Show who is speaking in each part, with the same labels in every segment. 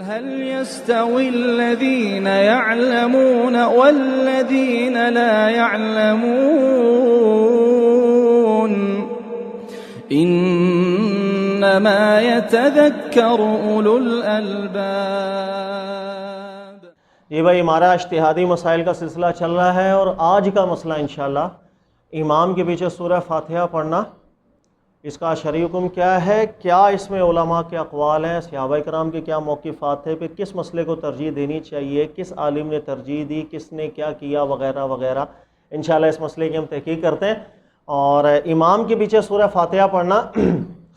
Speaker 1: هل يستوي الذين يعلمون والذين لا يعلمون انما يتذكر اولو الالباب۔
Speaker 2: یہ بھائی ہمارا اجتہادی مسائل کا سلسلہ چل رہا ہے، اور آج کا مسئلہ انشاءاللہ امام کے پیچھے سورہ فاتحہ پڑھنا، اس کا شرعی حکم کیا ہے، کیا اس میں علماء کے اقوال ہیں، صحابہ کرام کے کیا موقفات تھے، پھر کس مسئلے کو ترجیح دینی چاہیے، کس عالم نے ترجیح دی، کس نے کیا کیا، وغیرہ وغیرہ۔ انشاءاللہ اس مسئلے کی ہم تحقیق کرتے ہیں۔ اور امام کے پیچھے سورہ فاتحہ پڑھنا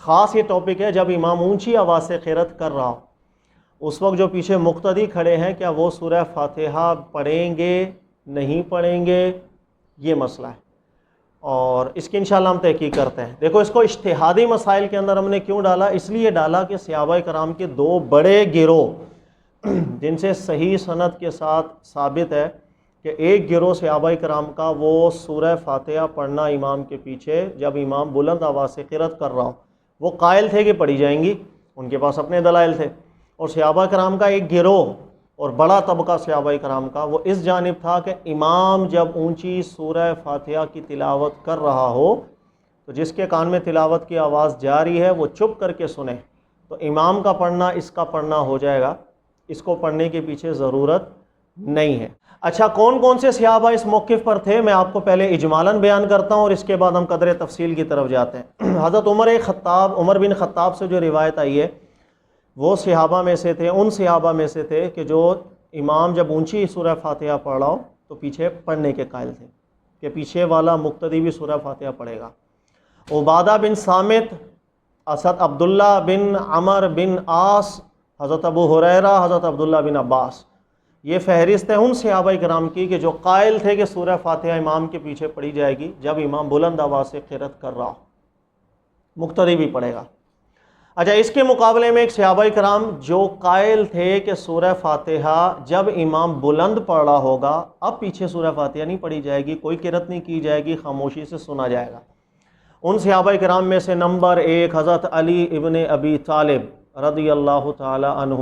Speaker 2: خاص یہ ٹاپک ہے جب امام اونچی آواز سے قرات کر رہا ہو، اس وقت جو پیچھے مقتدی کھڑے ہیں کیا وہ سورہ فاتحہ پڑھیں گے نہیں پڑھیں گے، یہ مسئلہ ہے، اور اس کی انشاءاللہ ہم تحقیق کرتے ہیں۔ دیکھو اس کو اجتہادی مسائل کے اندر ہم نے کیوں ڈالا، اس لیے ڈالا کہ صحابہ کرام کے دو بڑے گروہ جن سے صحیح سند کے ساتھ ثابت ہے کہ ایک گروہ صحابہ کرام کا وہ سورہ فاتحہ پڑھنا امام کے پیچھے جب امام بلند آواز سے قرات کر رہا ہو، وہ قائل تھے کہ پڑھی جائیں گی، ان کے پاس اپنے دلائل تھے۔ اور صحابہ کرام کا ایک گروہ اور بڑا طبقہ صحابہ کرام کا وہ اس جانب تھا کہ امام جب اونچی سورہ فاتحہ کی تلاوت کر رہا ہو تو جس کے کان میں تلاوت کی آواز جاری ہے وہ چپ کر کے سنے، تو امام کا پڑھنا اس کا پڑھنا ہو جائے گا، اس کو پڑھنے کے پیچھے ضرورت نہیں ہے۔ اچھا، کون کون سے صحابہ اس موقف پر تھے، میں آپ کو پہلے اجمالاً بیان کرتا ہوں اور اس کے بعد ہم قدر تفصیل کی طرف جاتے ہیں۔ حضرت عمر بن خطاب سے جو روایت آئی ہے وہ صحابہ میں سے تھے، ان صحابہ میں سے تھے کہ جو امام جب اونچی سورہ فاتحہ پڑھ رہا ہو تو پیچھے پڑھنے کے قائل تھے کہ پیچھے والا مقتدی بھی سورہ فاتحہ پڑھے گا۔ عبادہ بن صامت، اسد عبداللہ بن عمر بن عاص، حضرت ابو ہریرہ، حضرت عبداللہ بن عباس، یہ فہرست ہے ان صحابہ کرام کی کہ جو قائل تھے کہ سورہ فاتحہ امام کے پیچھے پڑھی جائے گی جب امام بلند آواز سے قرات کر رہا ہو، مقتدی بھی پڑھے گا۔ اچھا، اس کے مقابلے میں ایک صحابہ کرام جو قائل تھے کہ سورہ فاتحہ جب امام بلند پڑھ رہا ہوگا اب پیچھے سورہ فاتحہ نہیں پڑھی جائے گی، کوئی قرات نہیں کی جائے گی، خاموشی سے سنا جائے گا۔ ان صحابہ کرام میں سے نمبر ایک حضرت علی ابن ابی طالب رضی اللہ تعالی عنہ،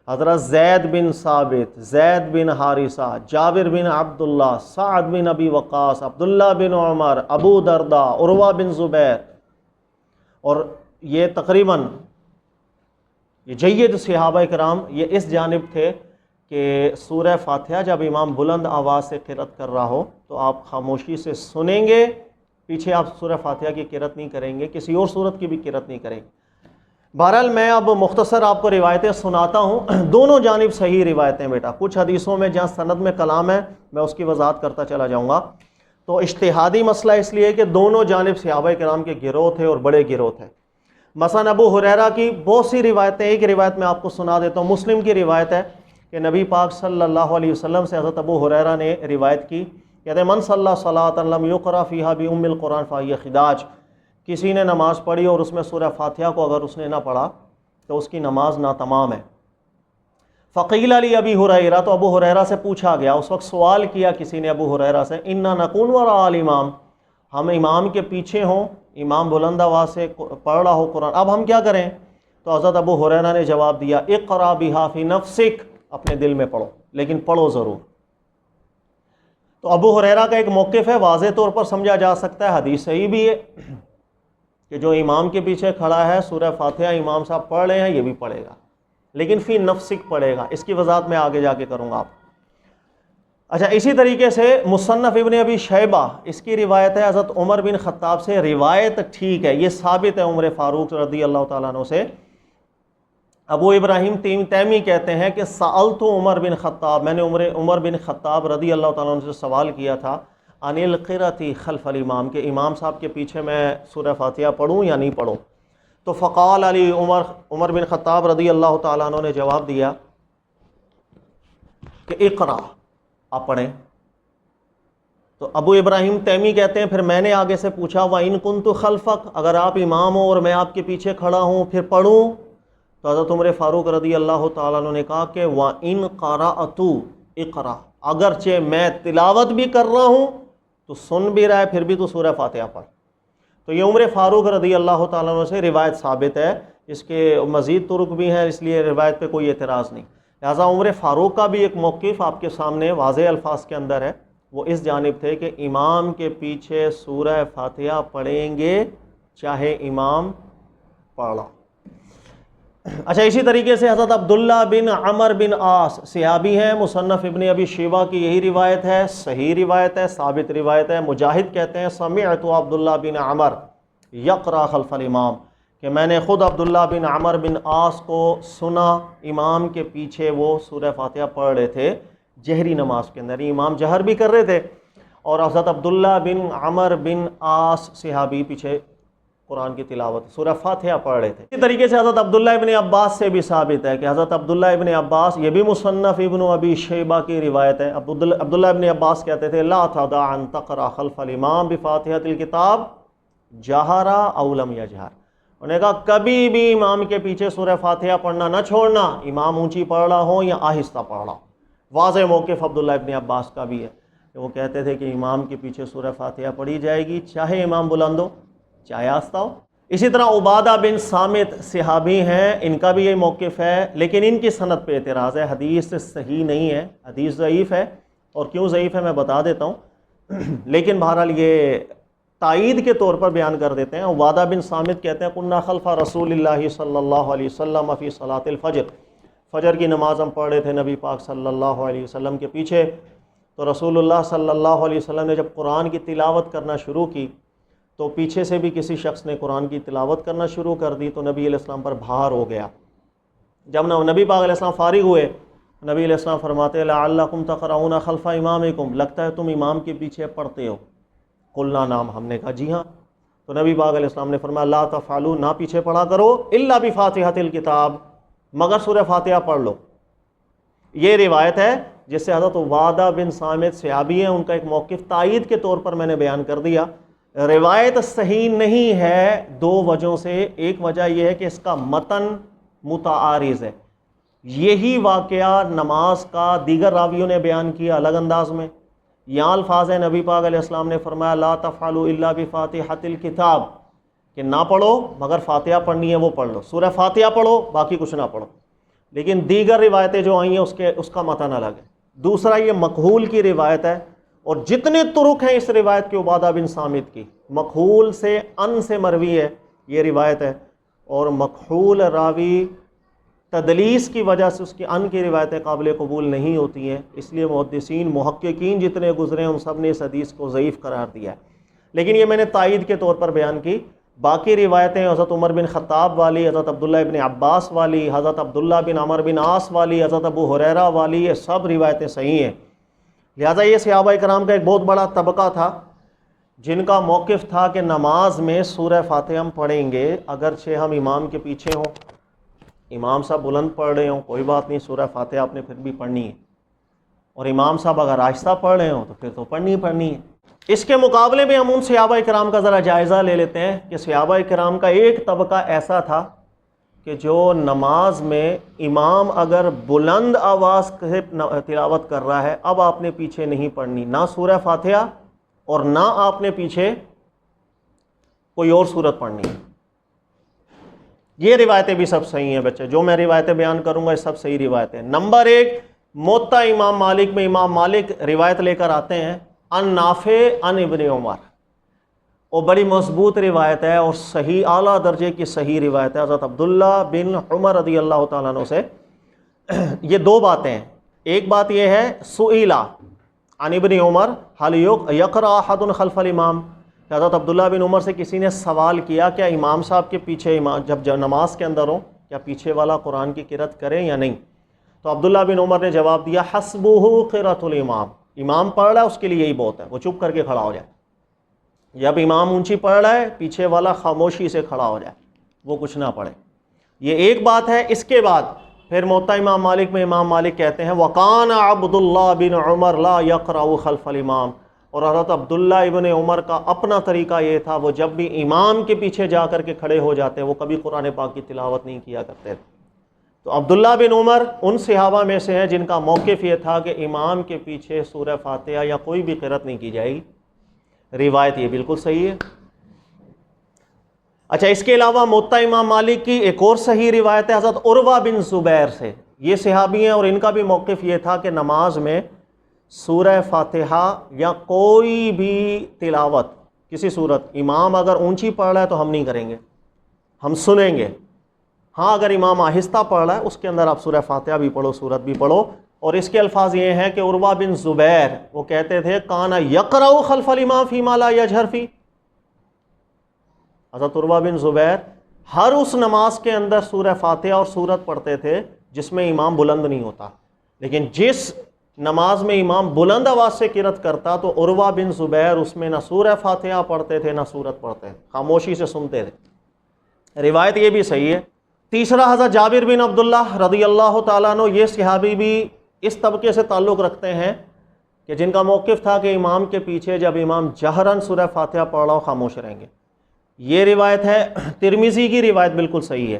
Speaker 2: حضرت زید بن ثابت، زید بن حارثہ، جابر بن عبداللہ، سعد بن ابی وقاص، عبداللہ بن عمر، ابو درداء، عروہ بن زبیر، اور یہ تقریباً یہ جید صحابہ کرام یہ اس جانب تھے کہ سورہ فاتحہ جب امام بلند آواز سے قرات کر رہا ہو تو آپ خاموشی سے سنیں گے، پیچھے آپ سورہ فاتحہ کی قرات نہیں کریں گے، کسی اور سورت کی بھی قرات نہیں کریں گے۔ بہرحال میں اب مختصر آپ کو روایتیں سناتا ہوں، دونوں جانب صحیح روایتیں بیٹا، کچھ حدیثوں میں جہاں سند میں کلام ہے میں اس کی وضاحت کرتا چلا جاؤں گا۔ تو اجتہادی مسئلہ اس لیے کہ دونوں جانب صحابہ کرام کے گروہ تھے اور بڑے گروہ تھے۔ مثلا ابو ہریرہ کی بہت سی روایتیں، ایک روایت میں آپ کو سنا دیتا ہوں، مسلم کی روایت ہے کہ نبی پاک صلی اللہ علیہ وسلم سے حضرت ابو ہریرہ نے روایت کی، کہتے ہیں من صلی صلاۃ لم یقرأ فیہا بأم القرآن فہی خداج، کسی نے نماز پڑھی اور اس میں سورہ فاتحہ کو اگر اس نے نہ پڑھا تو اس کی نماز ناتمام ہے۔ فقیل علی ابی ہریرہ، تو ابو ہریرہ سے پوچھا گیا، اس وقت سوال کیا کسی نے ابو ہریرہ سے، انا نکون وراء الامام، ہم امام کے پیچھے ہوں، امام بلند آواز سے پڑھ رہا ہو قرآن، اب ہم کیا کریں؟ تو حضرت ابو ہریرہ نے جواب دیا، اقرأ بہا فی نفسک، اپنے دل میں پڑھو لیکن پڑھو ضرور۔ تو ابو ہریرہ کا ایک موقف ہے، واضح طور پر سمجھا جا سکتا ہے، حدیث صحیح بھی ہے کہ جو امام کے پیچھے کھڑا ہے سورہ فاتحہ امام صاحب پڑھ رہے ہیں یہ بھی پڑھے گا، لیکن فی نفسک پڑھے گا، اس کی وضاحت میں آگے جا کے کروں گا آپ۔ اچھا، اسی طریقے سے مصنف ابن ابی شیبہ، اس کی روایت ہے حضرت عمر بن خطاب سے، روایت ٹھیک ہے، یہ ثابت ہے عمر فاروق رضی اللہ تعالیٰ عنہ سے۔ ابو ابراہیم تیمی کہتے ہیں کہ سألت عمر بن خطاب، میں نے عمر بن خطاب رضی اللہ تعالیٰ عنہ سے سوال کیا تھا، عن القرأۃ خلف الامام، کہ امام صاحب کے پیچھے میں سورہ فاتحہ پڑھوں یا نہیں پڑھوں؟ تو فقال علی عمر بن خطاب رضی اللہ تعالیٰ عنہ نے جواب دیا کہ اقرأ، آپ پڑھیں۔ تو ابو ابراہیم تیمی کہتے ہیں پھر میں نے آگے سے پوچھا وَإِن كُنتُ خَلْفَكَ، اگر آپ امام ہو اور میں آپ کے پیچھے کھڑا ہوں پھر پڑھوں؟ تو حضرت عمر فاروق رضی اللہ تعالیٰ عنہ نے کہا کہ وَإِن قَرَأْتُ اقرأ، اگرچہ میں تلاوت بھی کر رہا ہوں تو سن بھی رہا ہے پھر بھی تو سورہ فاتحہ پڑھ۔ تو یہ عمر فاروق رضی اللہ تعالیٰ عنہ سے روایت ثابت ہے اس کے مزید طرق بھی ہیں، اس لیے روایت پہ کوئی اعتراض نہیں۔ لہٰذا عمر فاروق کا بھی ایک موقف آپ کے سامنے واضح الفاظ کے اندر ہے، وہ اس جانب تھے کہ امام کے پیچھے سورہ فاتحہ پڑھیں گے چاہے امام پڑھا۔ اچھا، اسی طریقے سے حضرت عبداللہ بن عمر بن عاص صحابی ہیں، مصنف ابن ابی شیبہ کی یہی روایت ہے، صحیح روایت ہے، ثابت روایت ہے۔ مجاہد کہتے ہیں سمعت عبداللہ بن عمر یقرأ خلف الامام، کہ میں نے خود عبداللہ بن عمر بن عاص کو سنا امام کے پیچھے وہ سورہ فاتحہ پڑھ رہے تھے جہری نماز کے اندر، امام جہر بھی کر رہے تھے اور حضرت عبداللہ بن عمر بن عاص صحابی پیچھے قرآن کی تلاوت سورہ فاتحہ پڑھ رہے تھے۔ اسی طریقے سے حضرت عبداللہ ابن عباس سے بھی ثابت ہے کہ حضرت عبداللہ ابن عباس، یہ بھی مصنف ابن ابی شیبہ کی روایت ہے، عبداللہ ابن عباس کہتے تھے لا تدع ان تقرأ خلف الامام بفاتحۃ الکتاب جہرا او لم یجہر، انہوں نے کہا کبھی بھی امام کے پیچھے سورہ فاتحہ پڑھنا نہ چھوڑنا، امام اونچی پڑھ رہا ہو یا آہستہ پڑھ رہا ہو۔ واضح موقف عبداللہ ابن عباس کا بھی ہے کہ وہ کہتے تھے کہ امام کے پیچھے سورہ فاتحہ پڑھی جائے گی چاہے امام بلند ہو چاہے آہستہ ہو۔ اسی طرح عبادہ بن صامت صحابی ہیں، ان کا بھی یہ موقف ہے، لیکن ان کی سند پہ اعتراض ہے، حدیث صحیح نہیں ہے، حدیث ضعیف ہے، اور کیوں ضعیف ہے میں بتا دیتا ہوں، لیکن بہرحال یہ تائید کے طور پر بیان کر دیتے ہیں۔ عبادہ بن صامت کہتے ہیں کنا خلف رسول اللہ صلی اللہ علیہ وسلم فی صلاۃ الفجر، فجر کی نماز ہم پڑھ رہے تھے نبی پاک صلی اللہ علیہ وسلم کے پیچھے، تو رسول اللہ صلی اللہ علیہ وسلم نے جب قرآن کی تلاوت کرنا شروع کی تو پیچھے سے بھی کسی شخص نے قرآن کی تلاوت کرنا شروع کر دی تو نبی علیہ السلام پر بھار ہو گیا۔ جب نبی پاک علیہ السلام فارغ ہوئے، نبی علیہ السلام فرماتے لعلکم تقرؤون خلف امامکم، لگتا ہے تم امام کے پیچھے پڑھتے ہو؟ قلنا نعم، ہم نے کہا جی ہاں۔ تو نبی پاک علیہ السلام نے فرمایا لا تفعلوا، نہ پیچھے پڑھا کرو، الا بفاتحۃ الکتاب، مگر سورہ فاتحہ پڑھ لو۔ یہ روایت ہے جس سے حضرت عبادہ بن صامت صحابی ہیں، ان کا ایک موقف تائید کے طور پر میں نے بیان کر دیا۔ روایت صحیح نہیں ہے دو وجہوں سے، ایک وجہ یہ ہے کہ اس کا متن متعارض ہے، یہی واقعہ نماز کا دیگر راویوں نے بیان کیا الگ انداز میں، یہاں الفاظ ہیں نبی پاک علیہ السلام نے فرمایا لا تفعلوا الا بفاتحۃ الکتاب، کہ نہ پڑھو مگر فاتحہ پڑھنی ہے وہ پڑھ لو، سورہ فاتحہ پڑھو باقی کچھ نہ پڑھو، لیکن دیگر روایتیں جو آئی ہیں اس کا متن الگ ہے۔ دوسرا یہ مکحول کی روایت ہے، اور جتنے طرق ہیں اس روایت کے عبادہ بن صامت کی، مکحول سے ان سے مروی ہے یہ روایت ہے، اور مکحول راوی تدلیس کی وجہ سے اس کی ان کی روایتیں قابل قبول نہیں ہوتی ہیں، اس لیے محدثین محققین جتنے گزرے ہیں ان سب نے اس حدیث کو ضعیف قرار دیا ہے، لیکن یہ میں نے تائید کے طور پر بیان کی۔ باقی روایتیں حضرت عمر بن خطاب والی، حضرت عبداللہ ابن عباس والی، حضرت عبداللہ بن عمر بن عاص والی، حضرت ابو ہریرہ والی، یہ سب روایتیں صحیح ہیں۔ لہٰذا یہ صحابہ کرام کا ایک بہت بڑا طبقہ تھا جن کا موقف تھا کہ نماز میں سورہ فاتحہ ہم پڑھیں گے، اگرچہ ہم امام کے پیچھے ہوں، امام صاحب بلند پڑھ رہے ہوں کوئی بات نہیں، سورہ فاتحہ آپ نے پھر بھی پڑھنی ہے، اور امام صاحب اگر آہستہ پڑھ رہے ہوں تو پھر تو پڑھنی ہے۔ اس کے مقابلے میں ہم ان صحابہ کرام کا ذرا جائزہ لے لیتے ہیں کہ صحابہ کرام کا ایک طبقہ ایسا تھا کہ جو نماز میں امام اگر بلند آواز سے تلاوت کر رہا ہے، اب آپ نے پیچھے نہیں پڑھنی، نہ سورہ فاتحہ اور نہ آپ نے پیچھے کوئی اور سورت پڑھنی ہے۔ یہ روایتیں بھی سب صحیح ہیں بچے، جو میں روایتیں بیان کروں گا یہ سب صحیح روایتیں۔ نمبر ایک، موطا امام مالک میں امام مالک روایت لے کر آتے ہیں ان نافع ان ابن عمر، وہ بڑی مضبوط روایت ہے اور صحیح اعلیٰ درجے کی صحیح روایت ہے حضرت عبداللہ بن عمر رضی اللہ تعالیٰ عنہ سے۔ یہ دو باتیں ہیں، ایک بات یہ ہے سئیلا عن ابن عمر حل یقرأ احد خلف الامام، کہ حضرت عبداللہ بن عمر سے کسی نے سوال کیا کیا امام صاحب کے پیچھے جب نماز کے اندر ہوں کیا پیچھے والا قرآن کی قرأت کرے یا نہیں؟ تو عبداللہ بن عمر نے جواب دیا حسبہ قرأۃ الامام، امام پڑھ رہا ہے اس کے لیے یہی بہت ہے، وہ چپ کر کے کھڑا ہو جائے، جب امام اونچی پڑھ رہا ہے پیچھے والا خاموشی سے کھڑا ہو جائے، وہ کچھ نہ پڑھے۔ یہ ایک بات ہے۔ اس کے بعد پھر موطا امام مالک میں امام مالک کہتے ہیں وَقَانَ عَبْدُاللَّہ بن عمر لَا يَقْرَأُ خَلْفَ الْإِمَامِ، اور حضرت عبداللہ ابن عمر کا اپنا طریقہ یہ تھا، وہ جب بھی امام کے پیچھے جا کر کے کھڑے ہو جاتے وہ کبھی قرآن پاک کی تلاوت نہیں کیا کرتے۔ تو عبداللہ بن عمر ان صحابہ میں سے ہیں جن کا موقف یہ تھا کہ امام کے پیچھے سورہ فاتحہ یا کوئی بھی قرأت نہیں کی جائے گی۔ روایت یہ بالکل صحیح ہے۔ اچھا، اس کے علاوہ موطا امام مالک کی ایک اور صحیح روایت ہے حضرت عروہ بن زبیر سے. یہ صحابی ہیں اور ان کا بھی موقف یہ تھا کہ نماز میں سورہ فاتحہ یا کوئی بھی تلاوت کسی صورت امام اگر اونچی پڑھ رہا ہے تو ہم نہیں کریں گے، ہم سنیں گے. ہاں اگر امام آہستہ پڑھ رہا ہے اس کے اندر آپ سورہ فاتحہ بھی پڑھو، سورت بھی پڑھو. اور اس کے الفاظ یہ ہیں کہ عروہ بن زبیر وہ کہتے تھے کانا یقرأ خلف الامام فیما لا یجہر فی. حضرت عروہ بن زبیر ہر اس نماز کے اندر سورہ فاتحہ اور سورت پڑھتے تھے جس میں امام بلند نہیں ہوتا، لیکن جس نماز میں امام بلند آواز سے قرات کرتا تو عروہ بن زبیر اس میں نہ سورہ فاتحہ پڑھتے تھے نہ سورت پڑھتے تھے، خاموشی سے سنتے تھے. روایت یہ بھی صحیح ہے. تیسرا حضرت جابر بن عبداللہ رضی اللہ تعالیٰ عنہ، یہ صحابی بھی اس طبقے سے تعلق رکھتے ہیں کہ جن کا موقف تھا کہ امام کے پیچھے جب امام جہرن سورہ فاتحہ پڑھ رہا ہو خاموش رہیں گے. یہ روایت ہے ترمذی کی روایت، بالکل صحیح ہے.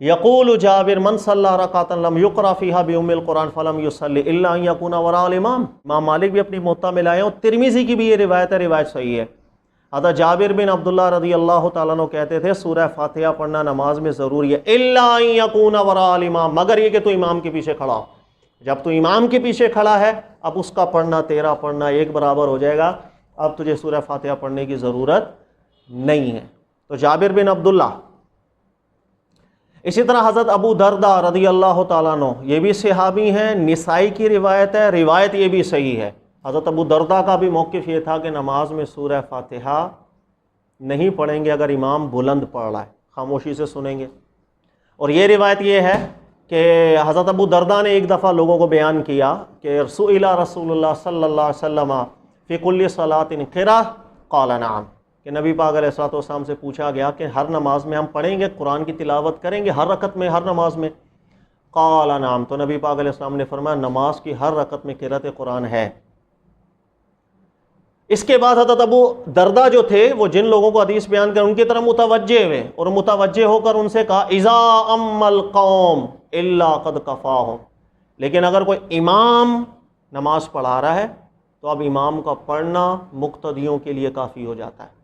Speaker 2: یقول جابر من صلی رکعۃ لم یقرأ فیہا بأم القرآن فلم یصلی الا ان یکون وراء الامام. امام مالک بھی اپنی موطا میں لائے اور ترمذی کی بھی یہ روایت ہے، روایت صحیح ہے. حضرت جابر بن عبداللہ رضی اللہ تعالیٰ عنہ کہتے تھے سورہ فاتحہ پڑھنا نماز میں ضروری ہے الا ان یکون وراء الامام، مگر یہ کہ تو امام کے پیچھے کھڑا ہو. جب تو امام کے پیچھے کھڑا ہے اب اس کا پڑھنا تیرا پڑھنا ایک برابر ہو جائے گا، اب تجھے سورہ فاتحہ پڑھنے کی ضرورت نہیں ہے. تو جابر بن عبداللہ. اسی طرح حضرت ابو دردہ رضی اللہ تعالیٰ عنہ، یہ بھی صحابی ہیں، نسائی کی روایت ہے، روایت یہ بھی صحیح ہے. حضرت ابو دردہ کا بھی موقف یہ تھا کہ نماز میں سورہ فاتحہ نہیں پڑھیں گے اگر امام بلند پڑھ رہا ہے، خاموشی سے سنیں گے. اور یہ روایت یہ ہے کہ حضرت ابو دردہ نے ایک دفعہ لوگوں کو بیان کیا کہ سئل رسول اللہ صلی اللہ علیہ وسلم فی کل صلاۃ قرأ قال نعم، کہ نبی پاک علیہ الصلوۃ والسلام سے پوچھا گیا کہ ہر نماز میں ہم پڑھیں گے قرآن کی تلاوت کریں گے ہر رکعت میں ہر نماز میں؟ قال نعم، تو نبی پاک علیہ السلام نے فرمایا نماز کی ہر رکعت میں قرأت قرآن ہے. اس کے بعد حضرت ابو دردہ جو تھے وہ جن لوگوں کو حدیث بیان کر ان کی طرف متوجہ ہوئے اور متوجہ ہو کر ان سے کہا اذا ام القوم الا قد کفاہم، لیکن اگر کوئی امام نماز پڑھا رہا ہے تو اب امام کا پڑھنا مقتدیوں کے لیے کافی ہو جاتا ہے.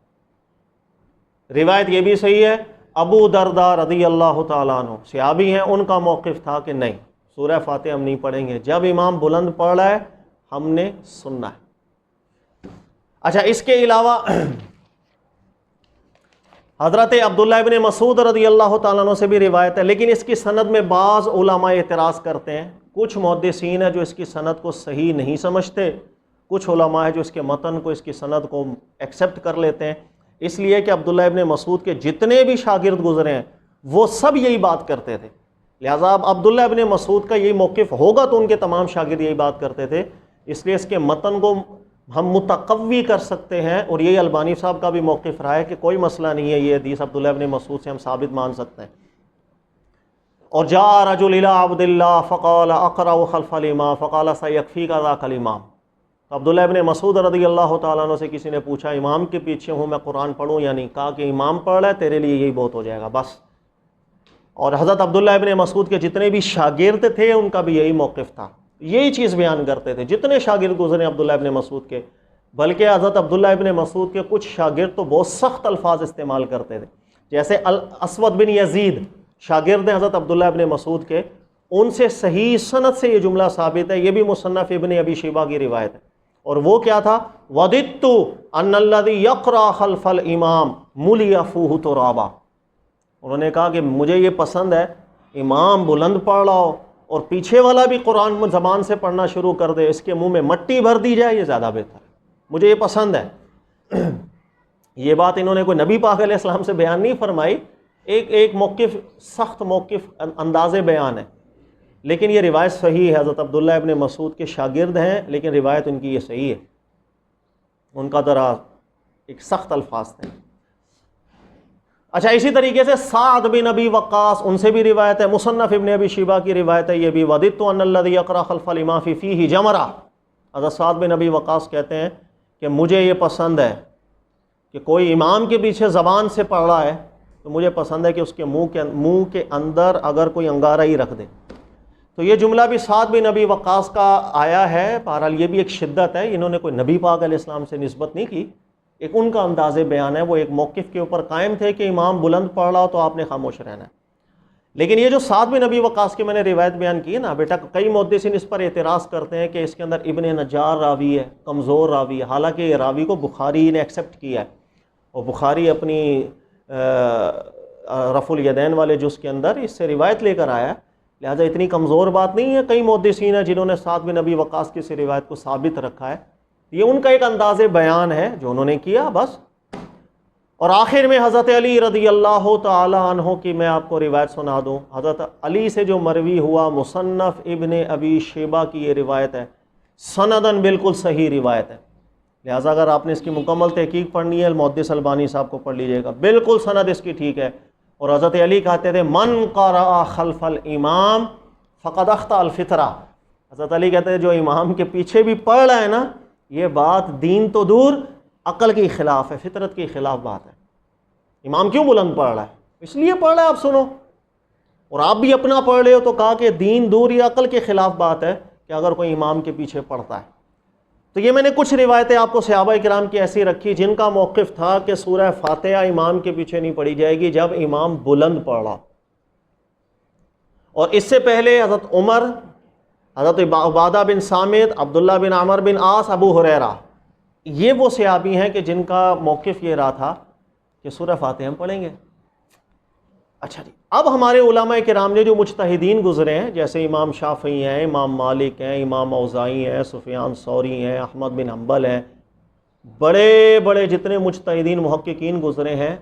Speaker 2: روایت یہ بھی صحیح ہے. ابو دردہ رضی اللہ تعالیٰ عنہ صحابی ہیں، ان کا موقف تھا کہ نہیں سورہ فاتحہ ہم نہیں پڑھیں گے، جب امام بلند پڑھ رہا ہے ہم نے سننا ہے. اچھا، اس کے علاوہ حضرت عبداللہ ابن مسعود رضی اللہ تعالیٰ عنہ سے بھی روایت ہے، لیکن اس کی سند میں بعض علماء اعتراض کرتے ہیں. کچھ محدثین ہیں جو اس کی سند کو صحیح نہیں سمجھتے، کچھ علماء ہیں جو اس کے متن کو اس کی سند کو ایکسیپٹ کر لیتے ہیں، اس لیے کہ عبداللہ ابن مسعود کے جتنے بھی شاگرد گزرے ہیں وہ سب یہی بات کرتے تھے. لہٰذا اب عبداللہ ابن مسعود کا یہی موقف ہوگا تو ان کے تمام شاگرد یہی بات کرتے تھے، اس لیے اس کے متن کو ہم متقوی کر سکتے ہیں. اور یہی البانی صاحب کا بھی موقف رہا ہے کہ کوئی مسئلہ نہیں ہے، یہ حدیث عبداللہ ابن مسعود سے ہم ثابت مان سکتے ہیں. اور جاء رجل الى عبد اللہ فقال اقرأ خلف الامام فقال سیکفیک ذاک الامام. تو عبداللہ ابن مسعود رضی اللہ تعالیٰ عنہ سے کسی نے پوچھا امام کے پیچھے ہوں میں قرآن پڑھوں یا نہیں؟ کہا کہ امام پڑھ رہا ہے تیرے لیے یہی بہت ہو جائے گا بس. اور حضرت عبداللہ ابن مسعود کے جتنے بھی شاگرد تھے ان کا بھی یہی موقف تھا، یہی چیز بیان کرتے تھے جتنے شاگرد گزرے عبداللہ ابن مسعود کے. بلکہ حضرت عبداللہ ابن مسعود کے کچھ شاگرد تو بہت سخت الفاظ استعمال کرتے تھے، جیسے اسود بن یزید شاگرد ہیں حضرت عبداللہ ابن مسعود کے، ان سے صحیح سند سے یہ جملہ ثابت ہے، یہ بھی مصنف ابن ابی شیبہ کی روایت ہے. اور وہ کیا تھا؟ وَدِدْتُ أَنَّ الَّذِي يَقْرَأَ خَلْفَ الْإِمَامِ مُلِيَ فُوهُ تُرَابًا. انہوں نے کہا کہ مجھے یہ پسند ہے امام بلند پڑھ رہا ہو اور پیچھے والا بھی قرآن زبان سے پڑھنا شروع کر دے، اس کے منہ میں مٹی بھر دی جائے، یہ زیادہ بہتر ہے، مجھے یہ پسند ہے. یہ بات انہوں نے کوئی نبی پاک علیہ السلام سے بیان نہیں فرمائی، ایک موقف سخت موقف انداز بیان ہے، لیکن یہ روایت صحیح ہے. حضرت عبداللہ ابن مسعود کے شاگرد ہیں لیکن روایت ان کی یہ صحیح ہے، ان کا ذرا ایک سخت الفاظ تھے. اچھا، اسی طریقے سے سعد بن ابی وقاص، ان سے بھی روایت ہے، مصنف ابن ابی شیبہ کی روایت ہے یہ بھی. وَدِدْتُ أَنَّ الَّذِي يَقْرَأَ خَلْفَ الْإِمَامِ فِيهِ جَمْرَةٌ. حضرت سعد بن ابی وقاص کہتے ہیں کہ مجھے یہ پسند ہے کہ کوئی امام کے پیچھے زبان سے پڑھ رہا ہے تو مجھے پسند ہے کہ اس کے منہ کے اندر اگر کوئی انگارہ ہی رکھ دے. تو یہ جملہ بھی سعد بن ابی وقاص کا آیا ہے. بہرحال یہ بھی ایک شدت ہے، انہوں نے کوئی نبی پاک علیہ السلام سے نسبت نہیں کی، ایک ان کا انداز بیان ہے، وہ ایک موقف کے اوپر قائم تھے کہ امام بلند پڑھ رہا ہو تو آپ نے خاموش رہنا ہے۔ لیکن یہ جو سعد بن ابی وقاص کی میں نے روایت بیان کی ہے نا بیٹا، کئی محدثین اس پر اعتراض کرتے ہیں کہ اس کے اندر ابن نجار راوی ہے، کمزور راوی ہے، حالانکہ یہ راوی کو بخاری نے ایکسیپٹ کیا ہے، اور بخاری اپنی رفع الیدین والے جز کے اندر اس سے روایت لے کر آیا ہے، لہٰذا اتنی کمزور بات نہیں ہے۔ کئی محدثین ہیں جنہوں نے سعد بن ابی وقاص کی اس روایت کو ثابت رکھا ہے، یہ ان کا ایک انداز بیان ہے جو انہوں نے کیا بس۔ اور آخر میں حضرت علی رضی اللہ تعالی عنہ کی میں آپ کو روایت سنا دوں، حضرت علی سے جو مروی ہوا، مصنف ابن ابی شیبہ کی یہ روایت ہے، سندن بالکل صحیح روایت ہے، لہٰذا اگر آپ نے اس کی مکمل تحقیق پڑھنی ہے محدث البانی صاحب کو پڑھ لیجئے گا، بالکل سند اس کی ٹھیک ہے۔ اور حضرت علی کہتے تھے من قرأ خلف الامام فقد اخطأ الفطرہ، حضرت علی کہتے ہیں جو امام کے پیچھے بھی پڑھ رہا ہے نا، یہ بات دین تو دور عقل کے خلاف ہے، فطرت کے خلاف بات ہے۔ امام کیوں بلند پڑھ رہا ہے؟ اس لیے پڑھ رہا ہے، آپ سنو، اور آپ بھی اپنا پڑھ رہے ہو تو کہا کہ دین دور یا عقل کے خلاف بات ہے کہ اگر کوئی امام کے پیچھے پڑھتا ہے۔ تو یہ میں نے کچھ روایتیں آپ کو صحابہ کرام کی ایسی رکھی جن کا موقف تھا کہ سورہ فاتحہ امام کے پیچھے نہیں پڑھی جائے گی جب امام بلند پڑھا، اور اس سے پہلے حضرت عمر، حضرت عبادہ بن صامت، عبداللہ بن عمر بن عاص، ابو ہریرہ، یہ وہ صحابی ہیں کہ جن کا موقف یہ رہا تھا کہ سورہ فاتحہ ہم پڑھیں گے۔ اچھا جی، اب ہمارے علماء کرام نے جو مجتہدین گزرے ہیں، جیسے امام شافعی ہیں، امام مالک ہیں، امام اوزاعی ہیں، سفیان ثوری ہیں، احمد بن حنبل ہیں، بڑے بڑے جتنے مجتہدین محققین گزرے ہیں،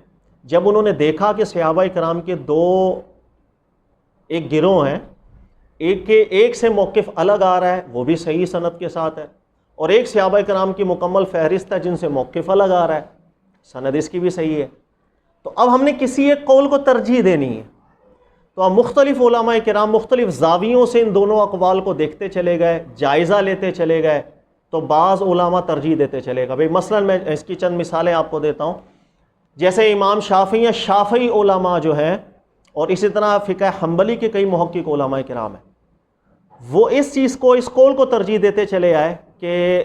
Speaker 2: جب انہوں نے دیکھا کہ صحابہ کرام کے دو ایک گروہ ہیں، ایک سے موقف الگ آ رہا ہے، وہ بھی صحیح سند کے ساتھ ہے، اور ایک صحابہ کرام کی مکمل فہرست ہے جن سے موقف الگ آ رہا ہے، سند اس کی بھی صحیح ہے، تو اب ہم نے کسی ایک قول کو ترجیح دینی ہے، تو اب مختلف علماء کرام مختلف زاویوں سے ان دونوں اقوال کو دیکھتے چلے گئے، جائزہ لیتے چلے گئے، تو بعض علماء ترجیح دیتے چلے گئے۔ مثلا میں اس کی چند مثالیں آپ کو دیتا ہوں، جیسے امام شافعی ہیں، شافعی علماء جو ہیں، اور اسی طرح فقہ حنبلی کے کئی محقق علماء کرام ہیں، وہ اس چیز کو، اس قول کو ترجیح دیتے چلے آئے کہ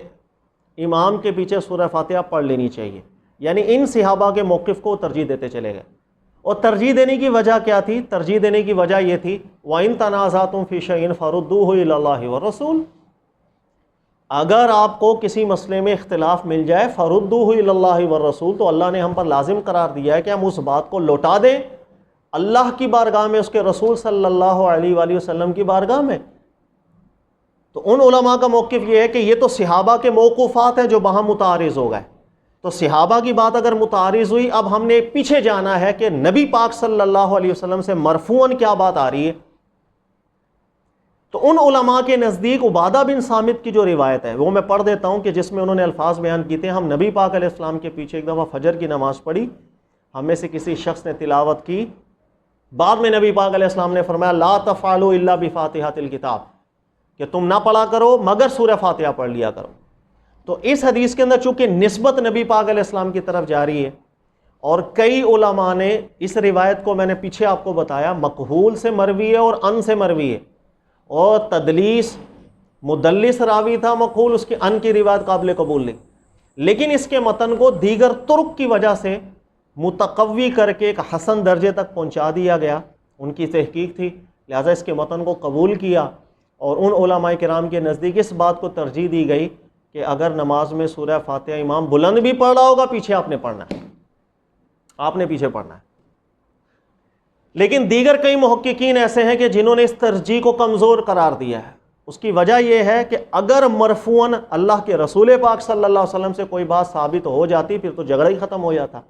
Speaker 2: امام کے پیچھے سورہ فاتحہ پڑھ لینی چاہیے، یعنی ان صحابہ کے موقف کو ترجیح دیتے چلے گئے۔ اور ترجیح دینے کی وجہ کیا تھی؟ ترجیح دینے کی وجہ یہ تھی وَإِن تَنَازَعْتُمْ فِي شَيْءٍ فَرُدُّوهُ إِلَى اللَّهِ وَالرَّسُولِ، اگر آپ کو کسی مسئلے میں اختلاف مل جائے فَرُدُّوهُ إِلَى اللَّهِ وَالرَّسُولِ، تو اللہ نے ہم پر لازم قرار دیا ہے کہ ہم اس بات کو لوٹا دیں اللہ کی بارگاہ میں، اس کے رسول صلی اللہ علیہ وآلہ وسلم کی بارگاہ میں۔ تو ان علماء کا موقف یہ ہے کہ یہ تو صحابہ کے موقوفات ہیں جو وہاں متعارض ہو گئے، تو صحابہ کی بات اگر متعارض ہوئی، اب ہم نے پیچھے جانا ہے کہ نبی پاک صلی اللہ علیہ وسلم سے مرفوعاً کیا بات آ رہی ہے۔ تو ان علماء کے نزدیک عبادہ بن صامت کی جو روایت ہے وہ میں پڑھ دیتا ہوں کہ جس میں انہوں نے الفاظ بیان کیتے ہیں، ہم نبی پاک علیہ السلام کے پیچھے ایک دفعہ فجر کی نماز پڑھی، ہم میں سے کسی شخص نے تلاوت کی، بعد میں نبی پاک علیہ السلام نے فرمایا لا تفعلوا الا بفاتحۃ الکتاب، کہ تم نہ پڑھا کرو مگر سورہ فاتحہ پڑھ لیا کرو۔ تو اس حدیث کے اندر چونکہ نسبت نبی پاک علیہ السلام کی طرف جاری ہے، اور کئی علماء نے اس روایت کو، میں نے پیچھے آپ کو بتایا، مقبول سے مروی ہے اور ان سے مروی ہے، اور تدلیس مدلس راوی تھا مقبول، اس کی ان کی روایت قابل قبول نہیں، لیکن اس کے متن کو دیگر طرق کی وجہ سے متقوی کر کے ایک حسن درجے تک پہنچا دیا گیا، ان کی تحقیق تھی، لہذا اس کے متن کو قبول کیا، اور ان علماء کرام کے نزدیک اس بات کو ترجیح دی گئی کہ اگر نماز میں سورہ فاتحہ امام بلند بھی پڑھ رہا ہوگا پیچھے آپ نے پڑھنا ہے، آپ نے پیچھے پڑھنا ہے۔ لیکن دیگر کئی محققین ایسے ہیں کہ جنہوں نے اس ترجیح کو کمزور قرار دیا ہے، اس کی وجہ یہ ہے کہ اگر مرفوعاً اللہ کے رسول پاک صلی اللہ علیہ وسلم سے کوئی بات ثابت ہو جاتی پھر تو جھگڑا ہی ختم ہو جاتا،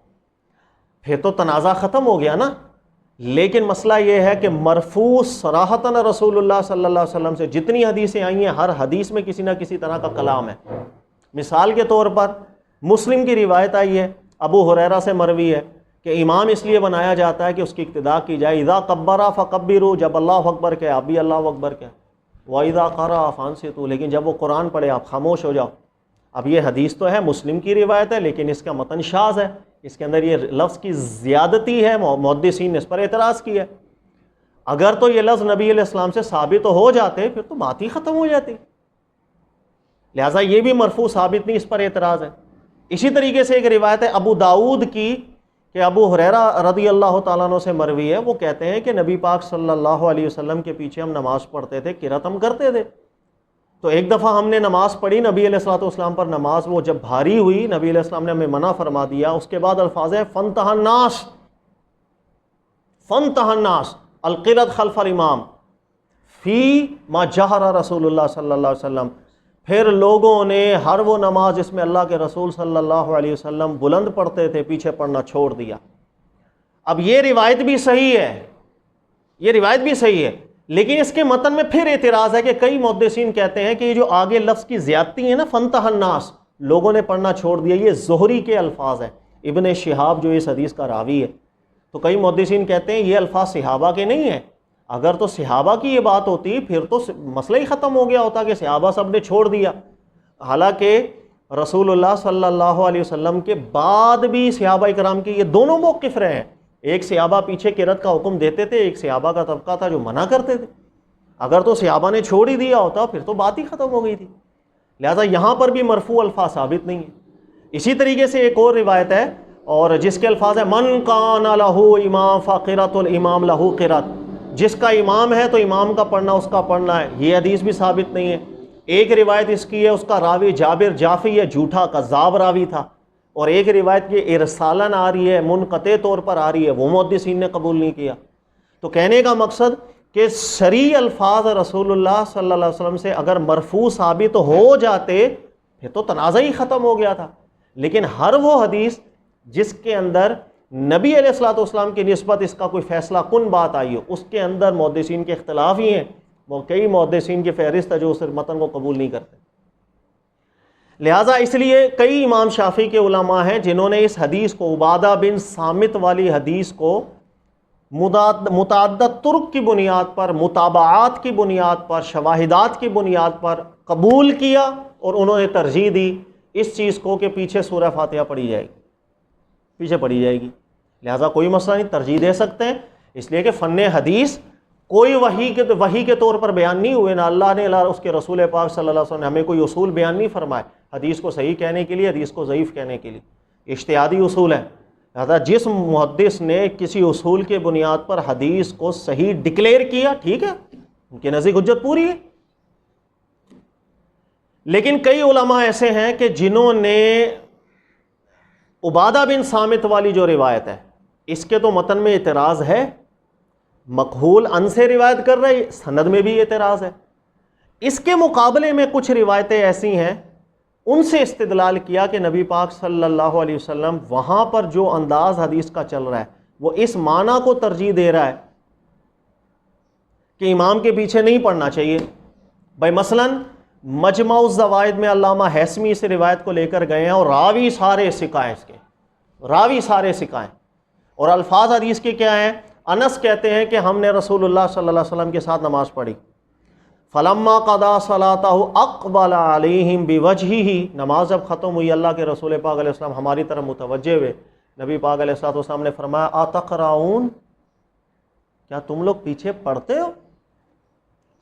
Speaker 2: پھر تو تنازع ختم ہو گیا نا۔ لیکن مسئلہ یہ ہے کہ مرفوع صراحتاً رسول اللہ صلی اللہ علیہ وسلم سے جتنی حدیثیں آئی ہیں، ہر حدیث میں کسی نہ کسی طرح کا کلام ہے۔ مثال کے طور پر مسلم کی روایت آئی ہے، ابو ہریرہ سے مروی ہے کہ امام اس لیے بنایا جاتا ہے کہ اس کی اقتداء کی جائے، اذا کبر فکبروا، جب اللہ اکبر کہے آپ بھی اللہ اکبر کہے، واذا قرأ فانصتوا، لیکن جب وہ قرآن پڑھے آپ خاموش ہو جاؤ۔ اب یہ حدیث تو ہے، مسلم کی روایت ہے، لیکن اس کا متن شاذ ہے، اس کے اندر یہ لفظ کی زیادتی ہے، محدثین نے اس پر اعتراض کیا ہے۔ اگر تو یہ لفظ نبی علیہ السلام سے ثابت ہو جاتے پھر تو بات ہی ختم ہو جاتی، لہٰذا یہ بھی مرفوع ثابت نہیں، اس پر اعتراض ہے۔ اسی طریقے سے ایک روایت ہے ابو داؤد کی کہ ابو ہریرہ رضی اللہ تعالیٰ عنہ سے مروی ہے، وہ کہتے ہیں کہ نبی پاک صلی اللہ علیہ وسلم کے پیچھے ہم نماز پڑھتے تھے، قرات ہم کرتے تھے۔ تو ایک دفعہ ہم نے نماز پڑھی، نبی علیہ الصلوۃ والسلام پر نماز وہ جب بھاری ہوئی، نبی علیہ السلام نے ہمیں منع فرما دیا۔ اس کے بعد الفاظ ہے فانتہى الناس القرۃ خلف الامام فی ما جہر رسول اللہ صلی اللہ علیہ وسلم، پھر لوگوں نے ہر وہ نماز جس میں اللہ کے رسول صلی اللہ علیہ وسلم بلند پڑھتے تھے پیچھے پڑھنا چھوڑ دیا۔ اب یہ روایت بھی صحیح ہے، لیکن اس کے متن میں پھر اعتراض ہے کہ کئی محدثین کہتے ہیں کہ یہ جو آگے لفظ کی زیادتی ہے نا، فانتہى الناس، لوگوں نے پڑھنا چھوڑ دیا، یہ زہری کے الفاظ ہیں، ابن شہاب جو اس حدیث کا راوی ہے۔ تو کئی محدثین کہتے ہیں یہ الفاظ صحابہ کے نہیں ہیں، اگر تو صحابہ کی یہ بات ہوتی پھر تو مسئلہ ہی ختم ہو گیا ہوتا کہ صحابہ سب نے چھوڑ دیا۔ حالانکہ رسول اللہ صلی اللہ علیہ وسلم کے بعد بھی صحابہ کرام کے یہ دونوں موقف رہے ہیں، ایک صحابہ پیچھے قرات کا حکم دیتے تھے، ایک صحابہ کا طبقہ تھا جو منع کرتے تھے۔ اگر تو صحابہ نے چھوڑ ہی دیا ہوتا پھر تو بات ہی ختم ہو گئی تھی، لہٰذا یہاں پر بھی مرفوع الفاظ ثابت نہیں ہیں۔ اسی طریقے سے ایک اور روایت ہے اور جس کے الفاظ ہیں من کان لہ امام فقرۃ الامام لہ قرۃ، جس کا امام ہے تو امام کا پڑھنا اس کا پڑھنا ہے، یہ حدیث بھی ثابت نہیں ہے۔ ایک روایت اس کی ہے اس کا راوی جابر جعفی ہے، جھوٹا کذاب راوی تھا، اور ایک روایت یہ ارسالن آ رہی ہے، منقطع طور پر آ رہی ہے، وہ محدثین نے قبول نہیں کیا۔ تو کہنے کا مقصد کہ صریح الفاظ رسول اللہ صلی اللہ علیہ وسلم سے اگر مرفوع ثابت ہو جاتے پھر تو تنازع ہی ختم ہو گیا تھا، لیکن ہر وہ حدیث جس کے اندر نبی علیہ الصلوۃ والسلام کی نسبت اس کا کوئی فیصلہ کن بات آئی ہو، اس کے اندر محدثین کے اختلاف ہی ہیں، وہ کئی محدثین کی فہرست ہے جو اس متن کو قبول نہیں کرتے۔ لہٰذا اس لیے کئی امام شافعی کے علماء ہیں جنہوں نے اس حدیث کو، عبادہ بن صامت والی حدیث کو متعدد طرق کی بنیاد پر، متابعات کی بنیاد پر، شواہدات کی بنیاد پر قبول کیا، اور انہوں نے ترجیح دی اس چیز کو کہ پیچھے سورہ فاتحہ پڑھی جائے گی، لہٰذا کوئی مسئلہ نہیں، ترجیح دے سکتے ہیں، اس لیے کہ فن حدیث کوئی وحی کے طور پر بیان نہیں ہوئے، نہ اللہ نے نہ اس کے رسول پاک صلی اللہ علیہ وسلم نے ہمیں کوئی اصول بیان نہیں فرمائے حدیث کو صحیح کہنے کے لیے، حدیث کو ضعیف کہنے کے لیے، اجتہادی اصول ہے۔ لہٰذا جس محدث نے کسی اصول کے بنیاد پر حدیث کو صحیح ڈکلیئر کیا، ٹھیک ہے، ان کے نزدیک حجت پوری ہے۔ لیکن کئی علماء ایسے ہیں کہ جنہوں نے عبادہ بن صامت والی جو روایت ہے اس کے تو متن میں اعتراض ہے، مقہول ان سے روایت کر رہے، سند میں بھی اعتراض ہے، اس کے مقابلے میں کچھ روایتیں ایسی ہیں ان سے استدلال کیا کہ نبی پاک صلی اللہ علیہ وسلم وہاں پر جو انداز حدیث کا چل رہا ہے وہ اس معنی کو ترجیح دے رہا ہے کہ امام کے پیچھے نہیں پڑھنا چاہیے۔ بھائی مثلا مجمع الزوائد میں علامہ ہیثمی اس روایت کو لے کر گئے ہیں اور راوی سارے ثقہ ہیں، اور الفاظ حدیث کے کیا ہیں؟ انس کہتے ہیں کہ ہم نے رسول اللہ صلی اللہ علیہ وسلم کے ساتھ نماز پڑھی، فلما قضا صلاتہ اقبل علیہم بوجہہ، نماز جب ختم ہوئی اللہ کے رسول پاک علیہ السلام ہماری طرف متوجہ ہوئے، نبی پاک علیہ السلام نے فرمایا اتقرؤون، کیا تم لوگ پیچھے پڑھتے ہو؟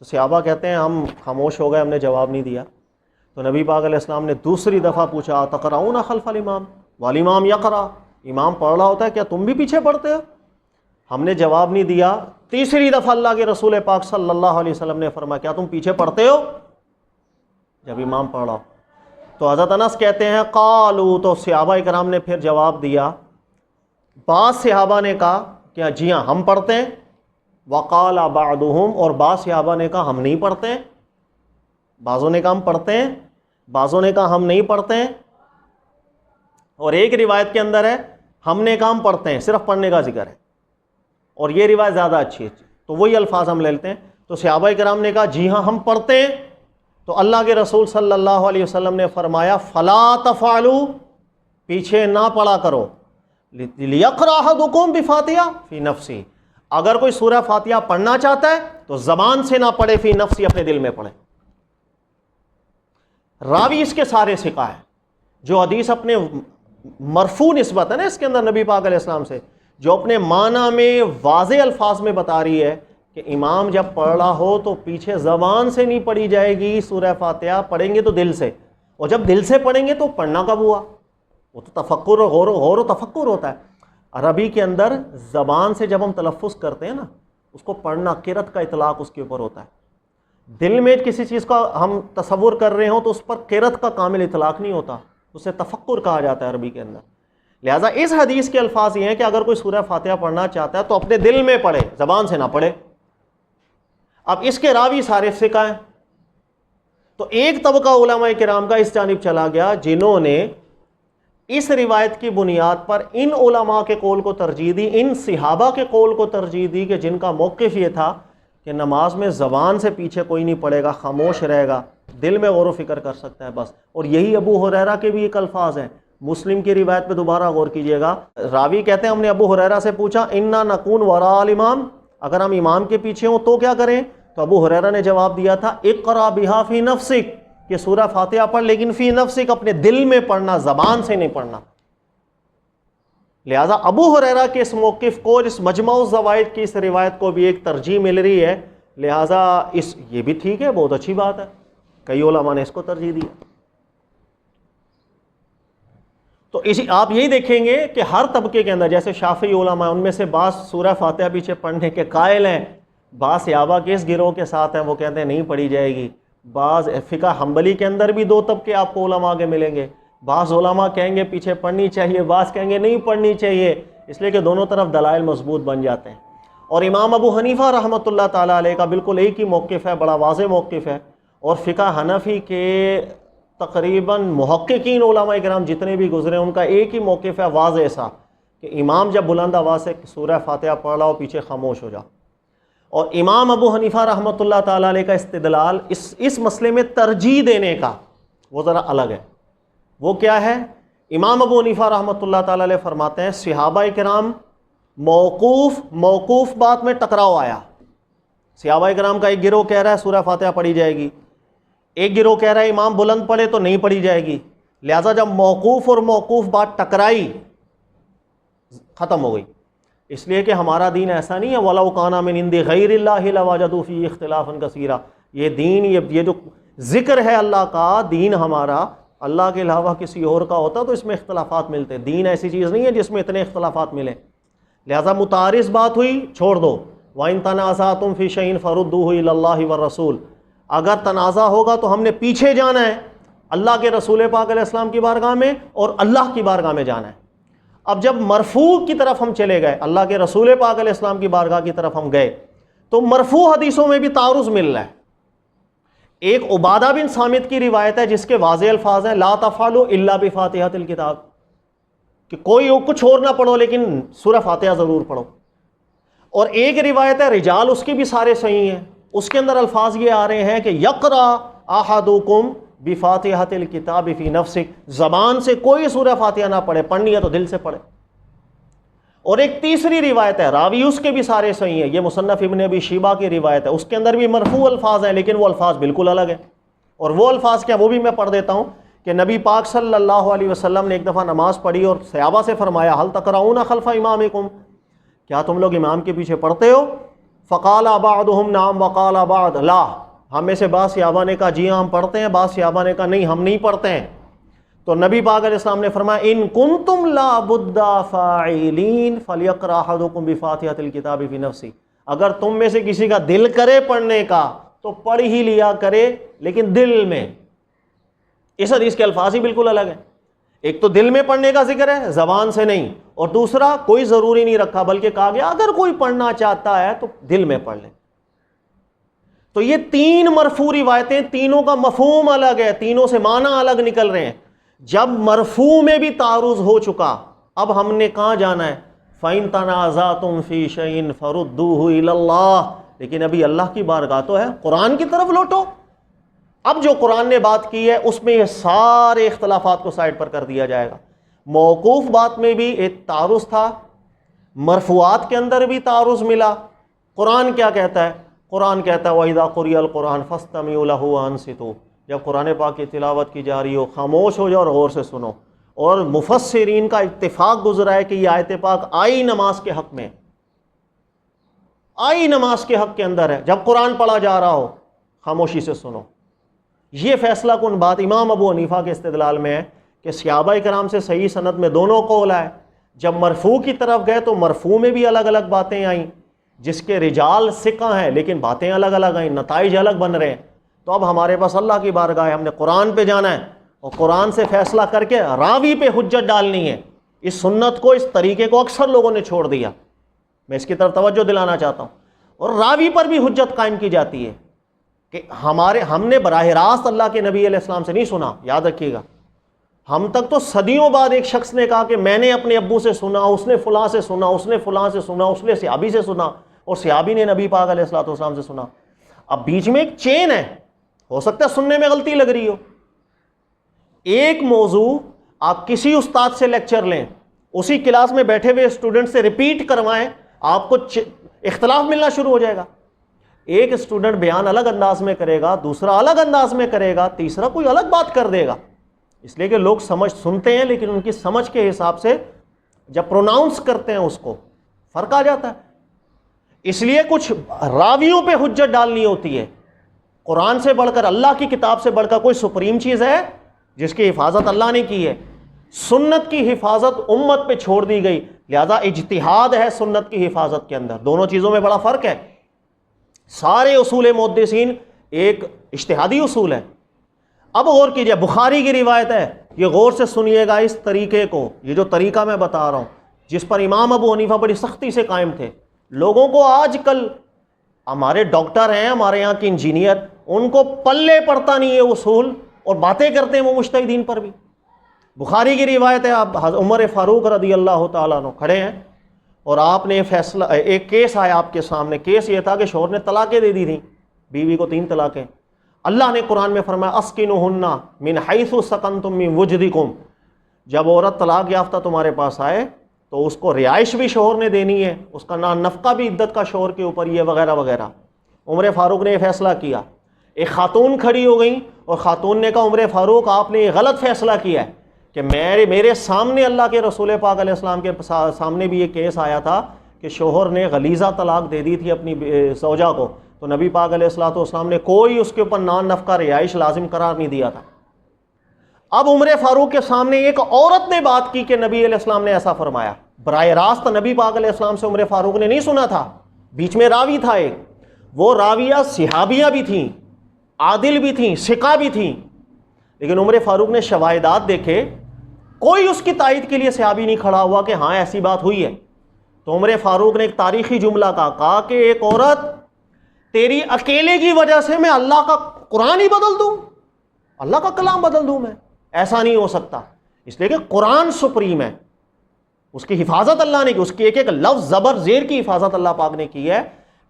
Speaker 2: تو صحابہ کہتے ہیں ہم خاموش ہو گئے، ہم نے جواب نہیں دیا۔ تو نبی پاک علیہ السلام نے دوسری دفعہ پوچھا اتقرؤون خلف الامام والامام یقرأ، امام پڑھ رہا ہوتا ہے کیا تم بھی پیچھے پڑھتے ہو؟ ہم نے جواب نہیں دیا۔ تیسری دفعہ اللہ کے رسول پاک صلی اللہ علیہ وسلم نے فرمایا کیا تم پیچھے پڑھتے ہو جب امام پڑھ رہا ہو؟ تو حضرت انس کہتے ہیں قالوا، تو صحابہ کرام نے پھر جواب دیا، بعض صحابہ نے کہا کہ جی ہاں ہم پڑھتے ہیں، وقال بعضهم، اور بعض صحابہ نے کہا ہم نہیں پڑھتے ہیں، بعضوں نے کہا ہم پڑھتے ہیں، بعضوں نے کہا ہم نہیں پڑھتے ہیں، اور ایک روایت کے اندر ہے ہم نے کہا ہم پڑھتے ہیں، صرف پڑھنے کا ذکر ہے، اور یہ روایت زیادہ اچھی ہے، تو وہی الفاظ ہم لے لیتے ہیں۔ تو صحابہ کرام نے کہا جی ہاں ہم پڑھتے ہیں، تو اللہ کے رسول صلی اللہ علیہ وسلم نے فرمایا فلا تفعلوا، پیچھے نہ پڑھا کرو، لیقرأ احدکم بفاتحہ فی نفسی، اگر کوئی سورہ فاتحہ پڑھنا چاہتا ہے تو زبان سے نہ پڑھے، فی نفسی، اپنے دل میں پڑھے۔ راوی اس کے سارے ثقہ ہیں، جو حدیث اپنے مرفوع نسبت ہے نا اس کے اندر نبی پاک علیہ السلام سے، جو اپنے معنی میں واضح الفاظ میں بتا رہی ہے کہ امام جب پڑھ رہا ہو تو پیچھے زبان سے نہیں پڑھی جائے گی سورہ فاتحہ، پڑھیں گے تو دل سے، اور جب دل سے پڑھیں گے تو پڑھنا کب ہوا؟ وہ تو تفکر اور غور و تفکر ہوتا ہے. عربی کے اندر زبان سے جب ہم تلفظ کرتے ہیں نا، اس کو پڑھنا، قرأت کا اطلاق اس کے اوپر ہوتا ہے. دل میں کسی چیز کا ہم تصور کر رہے ہوں تو اس پر قرأت کا کامل اطلاق نہیں ہوتا، اسے تفکر کہا جاتا ہے عربی کے اندر. لہٰذا اس حدیث کے الفاظ یہ ہیں کہ اگر کوئی سورہ فاتحہ پڑھنا چاہتا ہے تو اپنے دل میں پڑھے، زبان سے نہ پڑھے. اب اس کے راوی سارے ثقہ ہیں. تو ایک طبقہ علماء کرام کا اس جانب چلا گیا جنہوں نے اس روایت کی بنیاد پر ان علماء کے قول کو ترجیح دی، ان صحابہ کے قول کو ترجیح دی کہ جن کا موقف یہ تھا کہ نماز میں زبان سے پیچھے کوئی نہیں پڑے گا، خاموش رہے گا، دل میں غور و فکر کر سکتا ہے بس. اور یہی ابو ہریرہ کے بھی ایک الفاظ ہیں. مسلم کی روایت پہ دوبارہ غور کیجئے گا، راوی کہتے ہیں ہم نے ابو ہریرہ سے پوچھا انا نکون وراء الامام، اگر ہم امام کے پیچھے ہوں تو کیا کریں؟ تو ابو ہریرہ نے جواب دیا تھا اقرا بہا فی نفسک، کہ سورہ فاتحہ پڑھ لیکن فی نفسک، اپنے دل میں پڑھنا، زبان سے نہیں پڑھنا. لہٰذا ابو ہریرہ کے اس موقف کو، اس مجمع الزوائد کی اس روایت کو بھی ایک ترجیح مل رہی ہے. لہٰذا یہ بھی ٹھیک ہے، بہت اچھی بات ہے، کئی علماء نے اس کو ترجیح دی. تو آپ یہی دیکھیں گے کہ ہر طبقے کے اندر، جیسے شافعی علماء ان میں سے بعض سورہ فاتحہ پیچھے پڑھنے کے قائل ہیں، بعض صحابہ کے اس گروہ کے ساتھ ہیں وہ کہتے ہیں نہیں پڑھی جائے گی. بعض فقہ حنبلی کے اندر بھی دو طبقے آپ کو علماء کے ملیں گے. بعض علماء کہیں گے پیچھے پڑھنی چاہیے، بعض کہیں گے نہیں پڑھنی چاہیے، اس لیے کہ دونوں طرف دلائل مضبوط بن جاتے ہیں. اور امام ابو حنیفہ رحمۃ اللہ تعالیٰ علیہ کا بالکل ایک ہی موقف ہے، بڑا واضح موقف ہے. اور فقہ حنفی کے تقریباً محققین علماء کرام جتنے بھی گزرے ان کا ایک ہی موقف ہے واضح سا، کہ امام جب بلند آواز سے سورہ فاتحہ پڑھ رہا ہو پیچھے خاموش ہو جا. اور امام ابو حنیفہ رحمۃ اللہ تعالیٰ علیہ کا استدلال اس مسئلے میں ترجیح دینے کا وہ ذرا الگ ہے. وہ کیا ہے؟ امام ابو حنیفہ رحمۃ اللہ تعالیٰ علیہ فرماتے ہیں صحابہ کرام موقوف بات میں ٹکراؤ آیا. صحابہ کرام کا ایک گروہ کہہ رہا ہے سورہ فاتحہ پڑھی جائے گی، ایک گروہ کہہ رہا ہے امام بلند پڑھے تو نہیں پڑھی جائے گی. لہٰذا جب موقوف اور موقوف بات ٹکرائی ختم ہو گئی. اس لیے کہ ہمارا دین ایسا نہیں ہے وَلَوْ كَانَ مِنْ عِنْدِ غَيْرِ اللَّهِ لَوَجَدُوا فِيهِ اخْتِلَافًا كَثِيرًا. یہ دین، یہ جو ذکر ہے اللہ کا، دین ہمارا اللہ کے علاوہ کسی اور کا ہوتا تو اس میں اختلافات ملتے. دین ایسی چیز نہیں ہے جس میں اتنے اختلافات ملیں. لہٰذا متعارض بات ہوئی چھوڑ دو. وَإِن تَنَازَعْتُمْ فِي شَيْءٍ فَرُدُّوهُ إِلَى اللَّهِ وَالرَّسُولِ. اگر تنازع ہوگا تو ہم نے پیچھے جانا ہے، اللہ کے رسول پاک علیہ السلام کی بارگاہ میں اور اللہ کی بارگاہ میں جانا ہے. اب جب مرفوع کی طرف ہم چلے گئے، اللہ کے رسول پاک علیہ السلام کی بارگاہ کی طرف ہم گئے، تو مرفوع حدیثوں میں بھی تعارض مل رہا ہے. ایک عبادہ بن صامت کی روایت ہے جس کے واضح الفاظ ہیں لا تفعلوا الا بفاتحۃ الکتاب، کہ کوئی کچھ اور نہ پڑھو لیکن سورہ فاتحہ ضرور پڑھو. اور ایک روایت ہے رجال، اس کے بھی سارے صحیح ہیں، اس کے اندر الفاظ یہ آ رہے ہیں کہ یقرأ احدکم بفاتحۃ الکتاب فی نفسک، زبان سے کوئی سورہ فاتحہ نہ پڑھے، پڑھنی ہے تو دل سے پڑھے. اور ایک تیسری روایت ہے، راوی اس کے بھی سارے صحیح ہیں، یہ مصنف ابن ابی شیبہ کی روایت ہے، اس کے اندر بھی مرفوع الفاظ ہیں لیکن وہ الفاظ بالکل الگ ہیں. اور وہ الفاظ کیا، وہ بھی میں پڑھ دیتا ہوں کہ نبی پاک صلی اللہ علیہ وسلم نے ایک دفعہ نماز پڑھی اور صحابہ سے فرمایا حل تقرؤون خلف امامکم، کیا تم لوگ امام کے پیچھے پڑھتے ہو؟ فقال بعضهم نعم وقال بعض لا، ہم میں سے بعض صحابہ نے کہا جی ہاں ہم پڑھتے ہیں، بعض صحابہ نے کہا نہیں ہم نہیں پڑھتے ہیں. تو نبی پاک علیہ السلام نے فرمایا ان کنتم لا بد فاعلین فلیقرأ احدکم بفاتحۃ الکتاب فی نفسی، اگر تم میں سے کسی کا دل کرے پڑھنے کا تو پڑھ ہی لیا کرے لیکن دل میں. اس حدیث کے الفاظ ہی بالکل الگ ہیں. ایک تو دل میں پڑھنے کا ذکر ہے، زبان سے نہیں، اور دوسرا کوئی ضروری نہیں رکھا بلکہ کہا گیا اگر کوئی پڑھنا چاہتا ہے تو دل میں پڑھ لے. تو یہ تین مرفوع روایتیں، تینوں کا مفہوم الگ ہے، تینوں سے معنی الگ نکل رہے ہیں. جب مرفوع میں بھی تعارض ہو چکا، اب ہم نے کہاں جانا ہے؟ فَإِن تَنَازَعْتُمْ فِي شَيْءٍ فَرُدُّوهُ إِلَى اللَّهِ، لیکن ابھی اللہ کی بارگاہ تو ہے، قرآن کی طرف لوٹو. اب جو قرآن نے بات کی ہے اس میں یہ سارے اختلافات کو سائڈ پر کر دیا جائے گا. موقوف بات میں بھی ایک تعارض تھا، مرفوعات کے اندر بھی تعارض ملا. قرآن کیا کہتا ہے؟ قرآن کہتا ہے وَإِذَا قُرِئَ الْقُرْآنُ فَاسْتَمِعُوا لَهُ وَأَنصِتُوا، جب قرآن پاک کی تلاوت کی جا رہی ہو خاموش ہو جاؤ اور غور سے سنو. اور مفسرین کا اتفاق گزرا ہے کہ یہ آیت پاک آئی نماز کے حق میں، آئی نماز کے حق کے اندر ہے. جب قرآن پڑھا جا رہا ہو خاموشی سے سنو. یہ فیصلہ کن بات امام ابو حنیفہ کے استدلال میں ہے کہ صحابہ کرام سے صحیح سند میں دونوں قول آئے. جب مرفوع کی طرف گئے تو مرفوع میں بھی الگ الگ باتیں آئیں، جس کے رجال ثقہ ہیں لیکن باتیں الگ الگ آئیں، نتائج الگ بن رہے ہیں. تو اب ہمارے پاس اللہ کی بارگاہ ہے، ہم نے قرآن پہ جانا ہے اور قرآن سے فیصلہ کر کے راوی پہ حجت ڈالنی ہے. اس سنت کو، اس طریقے کو اکثر لوگوں نے چھوڑ دیا. میں اس کی طرف توجہ دلانا چاہتا ہوں. اور راوی پر بھی حجت قائم کی جاتی ہے کہ ہم نے براہ راست اللہ کے نبی علیہ السلام سے نہیں سنا. یاد رکھیے گا، ہم تک تو صدیوں بعد ایک شخص نے کہا کہ میں نے اپنے ابو سے سنا، اس نے فلاں سے سنا، اس نے فلاں سے سنا، اس نے صحابی سے سنا، اور صحابی نے نبی پاک علیہ الصلوۃ والسلام سے سنا. اب بیچ میں ایک چین ہے، ہو سکتا ہے سننے میں غلطی لگ رہی ہو. ایک موضوع آپ کسی استاد سے لیکچر لیں، اسی کلاس میں بیٹھے ہوئے اسٹوڈنٹ سے ریپیٹ کروائیں، آپ کو اختلاف ملنا شروع ہو جائے گا. ایک اسٹوڈنٹ بیان الگ انداز میں کرے گا، دوسرا الگ انداز میں کرے گا، تیسرا کوئی الگ بات کر دے گا. اس لیے کہ لوگ سنتے ہیں لیکن ان کی سمجھ کے حساب سے جب پروناؤنس کرتے ہیں اس کو فرق آ جاتا ہے. اس لیے کچھ راویوں پہ حجت ڈالنی ہوتی ہے. قرآن سے بڑھ کر، اللہ کی کتاب سے بڑھ کر کوئی سپریم چیز ہے جس کی حفاظت اللہ نے کی ہے؟ سنت کی حفاظت امت پہ چھوڑ دی گئی، لہذا اجتہاد ہے سنت کی حفاظت کے اندر. دونوں چیزوں میں بڑا فرق ہے. سارے اصول محدثین ایک اجتہادی اصول ہے. اب غور کیجئے، بخاری کی روایت ہے، یہ غور سے سنیے گا اس طریقے کو، یہ جو طریقہ میں بتا رہا ہوں جس پر امام ابو حنیفہ بڑی سختی سے قائم تھے. لوگوں کو آج کل، ہمارے ڈاکٹر ہیں، ہمارے یہاں کے انجینئر، ان کو پلے پڑتا نہیں ہے اصول، اور باتیں کرتے ہیں وہ مجتہدین پر بھی. بخاری کی روایت ہے، آپ عمر فاروق رضی اللہ تعالیٰ عنہ کھڑے ہیں اور آپ نے فیصلہ، ایک کیس آیا آپ کے سامنے. کیس یہ تھا کہ شوہر نے طلاقیں دے دی تھیں، بیوی کو 3 طلاقیں. اللہ نے قرآن میں فرمایا اسکنوہن من حیث سکنتم من وجدکم، جب عورت طلاق یافتہ تمہارے پاس آئے تو اس کو رہائش بھی شوہر نے دینی ہے، اس کا نفقہ بھی عدت کا شوہر کے اوپر، یہ وغیرہ وغیرہ. عمر فاروق نے یہ فیصلہ کیا. ایک خاتون کھڑی ہو گئی اور خاتون نے کہا عمر فاروق آپ نے یہ غلط فیصلہ کیا ہے کہ میرے سامنے اللہ کے رسول پاک علیہ السلام کے سامنے بھی یہ کیس آیا تھا کہ شوہر نے غلیظہ طلاق دے دی تھی اپنی زوجہ کو، تو نبی پاک علیہ الصلوۃ والسلام نے کوئی اس کے اوپر نفقہ رہائش لازم قرار نہیں دیا تھا. اب عمر فاروق کے سامنے ایک عورت نے بات کی کہ نبی علیہ السلام نے ایسا فرمایا. براہ راست نبی پاک علیہ السلام سے عمر فاروق نے نہیں سنا تھا، بیچ میں راوی تھا ایک. وہ راویہ صحابیہ بھی تھیں، عادل بھی تھیں، ثقہ بھی تھیں، لیکن عمر فاروق نے شواہدات دیکھے، کوئی اس کی تائید کے لیے صحابی نہیں کھڑا ہوا کہ ہاں ایسی بات ہوئی ہے. تو عمر فاروق نے ایک تاریخی جملہ کہا کہ ایک عورت، تیری اکیلے کی وجہ سے میں اللہ کا قرآن ہی بدل دوں، اللہ کا کلام بدل دوں؟ میں ایسا نہیں ہو سکتا. اس لیے کہ قرآن سپریم ہے، اس کی حفاظت اللہ نے کی، اس کی ایک ایک لفظ زبر زیر کی حفاظت اللہ پاک نے کی ہے.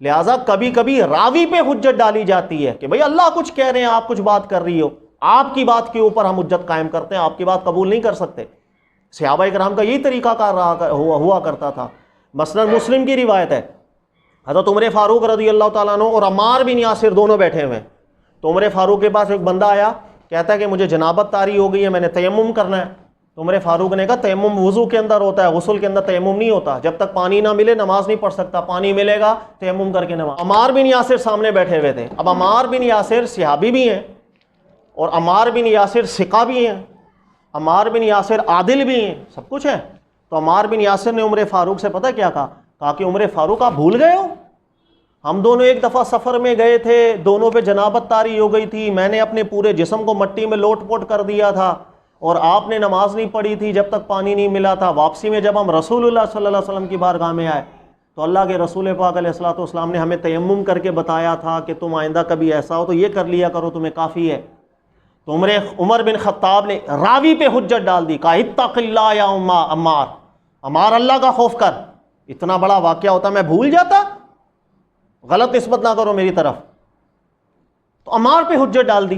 Speaker 2: لہٰذا کبھی کبھی راوی پہ حجت ڈالی جاتی ہے کہ بھئی اللہ کچھ کہہ رہے ہیں، آپ کچھ بات کر رہی ہو، آپ کی بات کے اوپر ہم حجت قائم کرتے ہیں، آپ کی بات قبول نہیں کر سکتے. صحابہ کرام کا یہی طریقہ کار ہوا کرتا تھا. مثلا مسلم کی روایت ہے، حضرت عمر فاروق رضی اللہ تعالیٰ عنہ اور عمار بن یاسر دونوں بیٹھے ہوئے ہیں. تو عمر فاروق کے پاس ایک بندہ آیا، کہتا ہے کہ مجھے جنابت طاری ہو گئی ہے، میں نے تیمم کرنا ہے. تو عمر فاروق نے کہا تیمم وضو کے اندر ہوتا ہے، غسل کے اندر تیمم نہیں ہوتا. جب تک پانی نہ ملے نماز نہیں پڑھ سکتا، پانی ملے گا تیمم کر کے نماز. عمار بن یاسر سامنے بیٹھے ہوئے تھے. اب عمار بن یاسر صحابی بھی ہیں اور عمار بن یاسر ثقہ بھی ہیں، عمار بن یاسر عادل بھی ہیں، سب کچھ ہے. تو عمار بن یاسر نے عمر فاروق سے پتہ کیا کہا کہ عمر فاروق آپ بھول گئے ہو، ہم دونوں ایک دفعہ سفر میں گئے تھے، دونوں پہ جنابت طاری ہو گئی تھی، میں نے اپنے پورے جسم کو مٹی میں لوٹ پوٹ کر دیا تھا اور آپ نے نماز نہیں پڑھی تھی جب تک پانی نہیں ملا تھا. واپسی میں جب ہم رسول اللہ صلی اللہ علیہ وسلم کی بارگاہ میں آئے تو اللہ کے رسول پاک علیہ الصلوۃ والسلام نے ہمیں تیمم کر کے بتایا تھا کہ تم آئندہ کبھی ایسا ہو تو یہ کر لیا کرو، تمہیں کافی ہے. تو عمر بن خطاب نے راوی پہ حجت ڈال دی، کہا اتق اللہ یا عمار، عمار اللہ کا خوف کر. اتنا بڑا واقعہ ہوتا میں بھول جاتا، غلط نسبت نہ کرو میری طرف. تو عمار پہ حجت ڈال دی.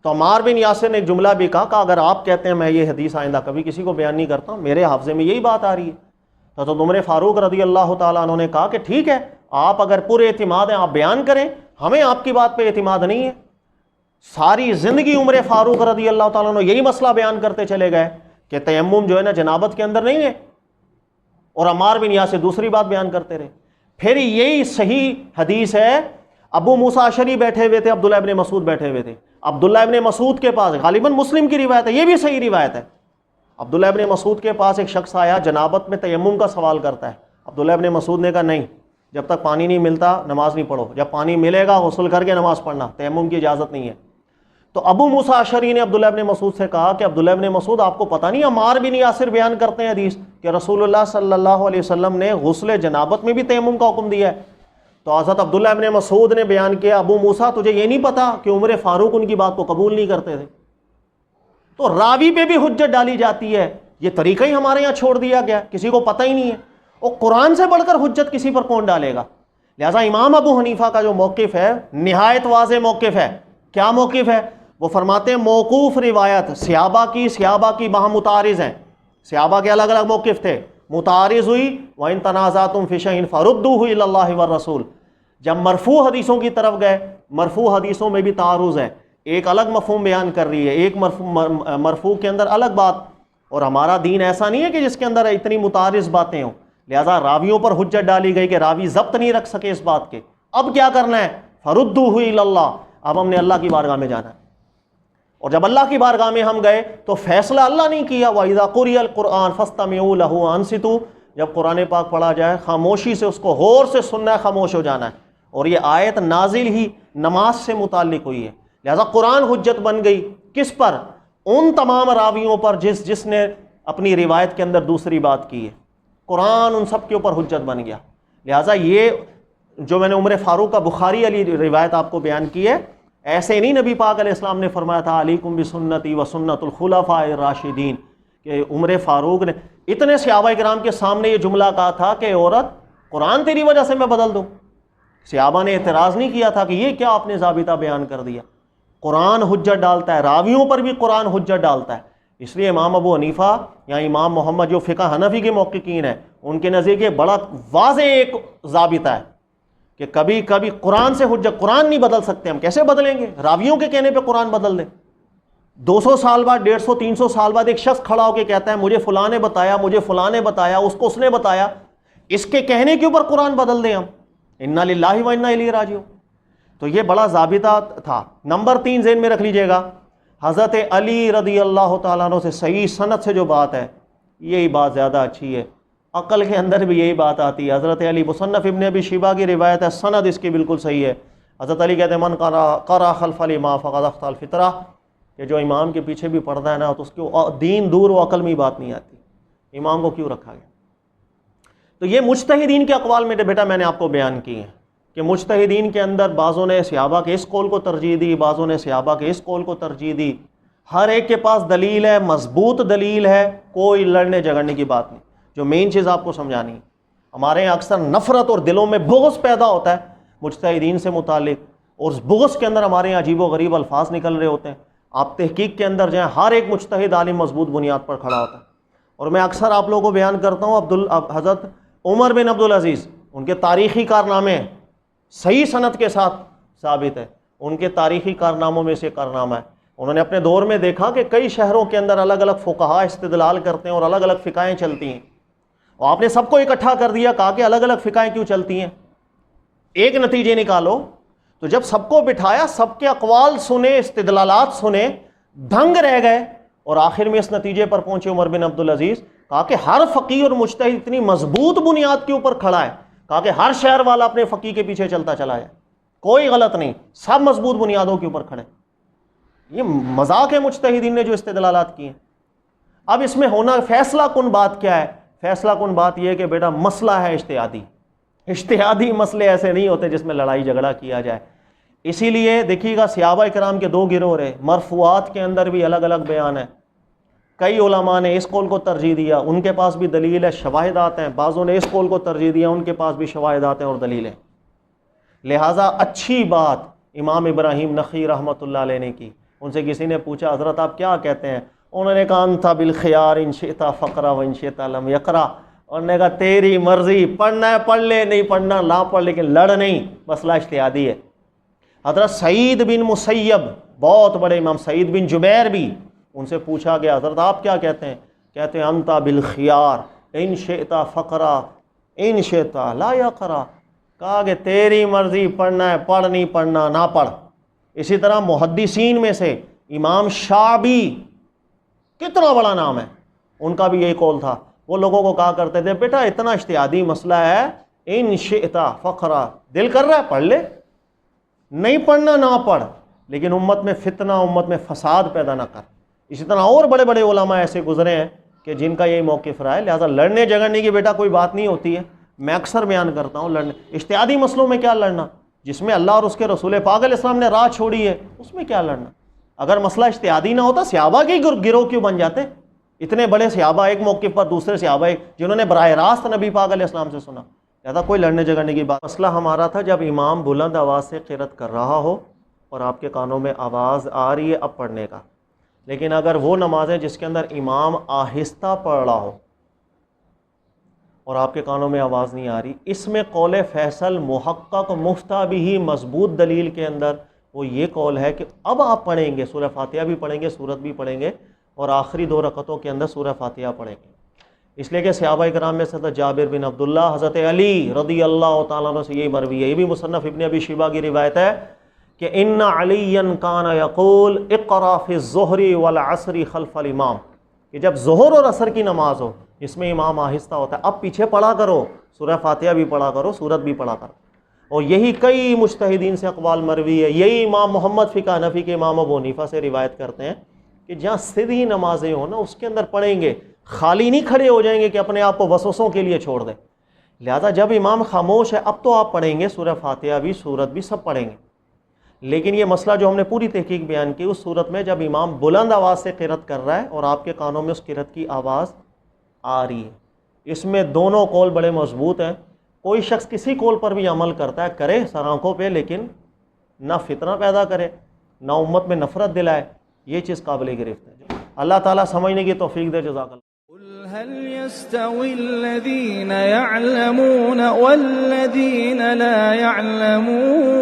Speaker 2: تو عمار بن یاسر نے ایک جملہ بھی کہا کہ اگر آپ کہتے ہیں میں یہ حدیث آئندہ کبھی کسی کو بیان نہیں کرتا، میرے حافظے میں یہی بات آ رہی ہے. تو عمر فاروق رضی اللہ تعالیٰ عنہ نے کہا کہ ٹھیک ہے، آپ اگر پورے اعتماد ہیں آپ بیان کریں، ہمیں آپ کی بات پہ اعتماد نہیں ہے. ساری زندگی عمر فاروق رضی اللہ تعالیٰ عنہ یہی مسئلہ بیان کرتے چلے گئے کہ تیمم جو ہے نا جنابت کے اندر نہیں ہے، اور عمار بن یاسر دوسری بات بیان کرتے رہے. پھر یہی صحیح حدیث ہے، ابو موسیٰ اشعری بیٹھے ہوئے تھے، عبداللہ ابن مسعود بیٹھے ہوئے تھے. عبداللہ ابن مسعود کے پاس، غالباً مسلم کی روایت ہے، یہ بھی صحیح روایت ہے، عبداللہ ابن مسعود کے پاس ایک شخص آیا، جنابت میں تیمم کا سوال کرتا ہے. عبداللہ ابن مسعود نے کہا نہیں، جب تک پانی نہیں ملتا نماز نہیں پڑھو، جب پانی ملے گا غسل کر کے نماز پڑھنا، تیمم کی اجازت نہیں ہے. تو ابو موسیٰ اشعری نے عبداللہ ابن مسعود سے کہا کہ عبداللہ ابن مسعود آپ کو پتہ نہیں عمار بن یاسر بیان کرتے ہیں حدیث کہ رسول اللہ صلی اللہ علیہ وسلم نے غسل جنابت میں بھی تیمم کا حکم دیا ہے. تو حضرت عبداللہ ابن مسعود نے بیان کیا ابو موسیٰ تجھے یہ نہیں پتا کہ عمر فاروق ان کی بات کو قبول نہیں کرتے تھے. تو راوی پہ بھی حجت ڈالی جاتی ہے، یہ طریقہ ہی ہمارے یہاں چھوڑ دیا گیا، کسی کو پتہ ہی نہیں ہے. اور قرآن سے بڑھ کر حجت کسی پر کون ڈالے گا؟ لہٰذا امام ابو حنیفہ کا جو موقف ہے نہایت واضح موقف ہے. کیا موقف ہے؟ وہ فرماتے ہیں موقوف روایت صحابہ کی وہاں متعارض ہیں، صحابہ کے الگ الگ موقف تھے، متعارض ہوئی وَإِن تَنَازَعْتُمْ فِي شَيْءٍ فَرُدُّوهُ إِلَى اللَّهِ وَالرَّسُولِ. جب مرفوع حدیثوں کی طرف گئے، مرفوع حدیثوں میں بھی تعارض ہے، ایک الگ مفہوم بیان کر رہی ہے، ایک مرفوع کے اندر الگ بات. اور ہمارا دین ایسا نہیں ہے کہ جس کے اندر اتنی متعارض باتیں ہوں، لہٰذا راویوں پر حجت ڈالی گئی کہ راوی ضبط نہیں رکھ سکے اس بات کے. اب کیا کرنا ہے؟ فَرُدُّوهُ إِلَى اللَّهِ، اب ہم نے اللہ کی بارگاہ میں جانا ہے. اور جب اللہ کی بارگاہ میں ہم گئے تو فیصلہ اللہ نہیں کیا وَإِذَا قُرِئَ الْقُرْآنُ فَاسْتَمِعُوا لَهُ وَأَنصِتُوا، جب قرآن پاک پڑھا جائے خاموشی سے اس کو غور سے سننا ہے، خاموش ہو جانا ہے. اور یہ آیت نازل ہی نماز سے متعلق ہوئی ہے، لہذا قرآن حجت بن گئی کس پر؟ ان تمام راویوں پر جس نے اپنی روایت کے اندر دوسری بات کی ہے. قرآن ان سب کے اوپر حجت بن گیا. لہٰذا یہ جو میں نے عمر فاروق کا بخاری علی روایت آپ کو بیان کی ہے، ایسے نہیں نبی پاک علیہ السلام نے فرمایا تھا علیکم بسنتی و سنت الخلفاء الراشدین، کہ عمر فاروق نے اتنے صحابہ کرام کے سامنے یہ جملہ کہا تھا کہ عورت قرآن تیری وجہ سے میں بدل دوں. صحابہ نے اعتراض نہیں کیا تھا کہ یہ کیا آپ نے ضابطہ بیان کر دیا. قرآن حجت ڈالتا ہے، راویوں پر بھی قرآن حجت ڈالتا ہے. اس لیے امام ابو حنیفہ یا امام محمد جو فقہ حنفی کے محققین ہیں، ان کے نزدیک یہ بڑا واضح ایک ضابطہ ہے کہ کبھی کبھی قرآن سے حجت، قرآن نہیں بدل سکتے، ہم کیسے بدلیں گے؟ راویوں کے کہنے پہ قرآن بدل دیں. 200 سال بعد، 150 300 سال بعد ایک شخص کھڑا ہو کے کہتا ہے مجھے فلاں نے بتایا، مجھے فلاں نے بتایا، اس کو اس نے بتایا، اس کے کہنے کے اوپر قرآن بدل دیں ہم؟ انا للہ و انا الیہ راجعون. تو یہ بڑا ضابطہ تھا. نمبر 3 ذہن میں رکھ لیجئے گا، حضرت علی رضی اللہ تعالیٰ عنہ سے صحیح سند سے جو بات ہے، یہی بات زیادہ اچھی ہے، عقل کے اندر بھی یہی بات آتی ہے. حضرت علی، مصنف ابن ابی شیبہ کی روایت ہے، سند اس کی بالکل صحیح ہے. حضرت علی کہتے ہیں من قرأ خلف الامام فقد اخطأ الفطرہ، کہ جو امام کے پیچھے بھی پڑھتا ہے نا تو اس کو دین دور و عقل میں بات نہیں آتی. امام کو کیوں رکھا گیا؟ تو یہ مجتہدین کے اقوال میں بیٹا میں نے آپ کو بیان کی ہیں کہ مجتہدین کے اندر بعضوں نے صحابہ کے اس قول کو ترجیح دی، بعضوں نے صحابہ کے اس قول کو ترجیح دی. ہر ایک کے پاس دلیل ہے، مضبوط دلیل ہے، کوئی لڑنے جھگڑنے کی بات نہیں. جو مین چیز آپ کو سمجھانی ہے، ہمارے یہاں اکثر نفرت اور دلوں میں بغض پیدا ہوتا ہے مجتہدین سے متعلق، اور اس بغض کے اندر ہمارے یہاں عجیب و غریب الفاظ نکل رہے ہوتے ہیں. آپ تحقیق کے اندر جائیں، ہر ایک مجتہد عالم مضبوط بنیاد پر کھڑا ہوتا ہے. اور میں اکثر آپ لوگوں کو بیان کرتا ہوں، حضرت عمر بن عبدالعزیز، ان کے تاریخی کارنامے صحیح سند کے ساتھ ثابت ہے. ان کے تاریخی کارناموں میں سے کارنامہ ہے، انہوں نے اپنے دور میں دیکھا کہ کئی شہروں کے اندر الگ الگ فقہا استدلال کرتے ہیں اور الگ الگ فقہیں چلتی ہیں، اور آپ نے سب کو اکٹھا کر دیا، کہا کہ الگ الگ فقہیں کیوں چلتی ہیں، ایک نتیجے نکالو. تو جب سب کو بٹھایا، سب کے اقوال سنے، استدلالات سنے، دھنگ رہ گئے، اور آخر میں اس نتیجے پر پہنچے عمر بن عبدالعزیز، کہا کہ ہر فقیہ اور مجتہد اتنی مضبوط بنیاد کے اوپر کھڑا ہے، کہا کہ ہر شہر والا اپنے فقیہ کے پیچھے چلتا چلا جائے، کوئی غلط نہیں، سب مضبوط بنیادوں کے اوپر کھڑے. یہ مذاق ہے مجتہدین نے جو استدلالات کیے ہیں. اب اس میں ہونا فیصلہ کن بات کیا ہے؟ فیصلہ کن بات یہ ہے کہ بیٹا مسئلہ ہے اجتہادی. اجتہادی مسئلے ایسے نہیں ہوتے جس میں لڑائی جھگڑا کیا جائے. اسی لیے دیکھیے گا صحابہ کرام کے 2 گروہ رہے، مرفوعات کے اندر بھی الگ الگ بیان ہے. کئی علماء نے اس قول کو ترجیح دیا، ان کے پاس بھی دلیل ہے، شواہدات ہیں. بعضوں نے اس قول کو ترجیح دیا، ان کے پاس بھی شواہدات ہیں اور دلیلیں. لہٰذا اچھی بات امام ابراہیم نخعی رحمۃ اللہ علیہ نے کی. ان سے کسی نے پوچھا حضرت آپ کیا کہتے ہیں؟ انہوں نے کہا انت بالخیار ان شئت فقرا و ان شئت لم یقرا. انہوں نے کہا تیری مرضی، پڑھنا ہے پڑھ لے، نہیں پڑھنا نہ پڑھ، لیکن لڑ نہیں، مسئلہ اجتہادی ہے. حضرت سعید بن مسیب، بہت بڑے امام سعید بن جبیر بھی، ان سے پوچھا گیا حضرت آپ کیا کہتے ہیں؟ کہتے ہیں انت بالخیار ان شئت فقرا ان شئت لا یقرا. کہا کہ تیری مرضی، پڑھنا ہے پڑھ، نہیں پڑھنا نہ پڑھ. اسی طرح محدثین میں سے امام شعبی، کتنا بڑا نام ہے، ان کا بھی یہی قول تھا. وہ لوگوں کو کہا کرتے تھے بیٹا اتنا اجتہادی مسئلہ ہے، ان شئت فقرا، دل کر رہا ہے پڑھ لے، نہیں پڑھنا نہ پڑھ، لیکن امت میں فتنہ، امت میں فساد پیدا نہ کر. اسی طرح اور بڑے بڑے علماء ایسے گزرے ہیں کہ جن کا یہی موقف رہا ہے. لہٰذا لڑنے جھگڑنے کی بیٹا کوئی بات نہیں ہوتی ہے. میں اکثر بیان کرتا ہوں لڑنے اجتہادی مسئلوں میں کیا لڑنا، جس میں اللہ اور اس کے رسول پاک علیہ السلام نے راہ چھوڑی ہے اس میں کیا لڑنا. اگر مسئلہ اجتہادی نہ ہوتا صحابہ کے گروہ کیوں بن جاتے؟ اتنے بڑے صحابہ ایک موقف پر، دوسرے صحابہ ایک، جنہوں نے براہ راست نبی پاک علیہ السلام سے سنا. لہذا کوئی لڑنے جھگڑنے کی بات. مسئلہ ہمارا تھا جب امام بلند آواز سے قرات کر رہا ہو اور آپ کے کانوں میں آواز آ رہی ہے اب پڑھنے کا. لیکن اگر وہ نماز ہے جس کے اندر امام آہستہ پڑھ رہا ہو اور آپ کے کانوں میں آواز نہیں آ رہی، اس میں قول فیصل محقق مفتہ بھی مضبوط دلیل کے اندر وہ یہ قول ہے کہ اب آپ پڑھیں گے، سورہ فاتحہ بھی پڑھیں گے، سورت بھی پڑھیں گے، اور آخری 2 رکعتوں کے اندر سورہ فاتحہ پڑھیں گے. اس لیے کہ صحابہ کرام میں سے حضرت جابر بن عبداللہ، حضرت علی رضی اللہ تعالیٰ عنہ سے یہی مروی ہے. یہ بھی مصنف ابن ابی شیبہ کی روایت ہے کہ ان علی کان یقول اقرا فی الظہر والعصر خلف الامام، کہ جب ظہر اور عصر کی نماز ہو جس میں امام آہستہ ہوتا ہے اب پیچھے پڑھا کرو، سورہ فاتحہ بھی پڑھا کرو، سورت بھی پڑھا کرو. اور یہی کئی مجتہدین سے اقوال مروی ہے. یہی امام محمد فقہ حنفی کے امام ابو حنیفہ سے روایت کرتے ہیں کہ جہاں سیدھی نمازیں ہوں نا اس کے اندر پڑھیں گے، خالی نہیں کھڑے ہو جائیں گے کہ اپنے آپ کو وسوسوں کے لیے چھوڑ دیں. لہذا جب امام خاموش ہے اب تو آپ پڑھیں گے، سورہ فاتحہ بھی سورت بھی سب پڑھیں گے. لیکن یہ مسئلہ جو ہم نے پوری تحقیق بیان کی، اس صورت میں جب امام بلند آواز سے قرات کر رہا ہے اور آپ کے کانوں میں اس قرات کی آواز آ رہی ہے، اس میں دونوں قول بڑے مضبوط ہیں. کوئی شخص کسی قول پر بھی عمل کرتا ہے کرے سر آنکھوں پہ، لیکن نہ فتنہ پیدا کرے نہ امت میں نفرت دلائے، یہ چیز قابل گرفت ہے. اللہ تعالیٰ سمجھنے کی توفیق دے. جزاک اللہ.
Speaker 1: قل هل يستوي الذين يعلمون والذين لا يعلمون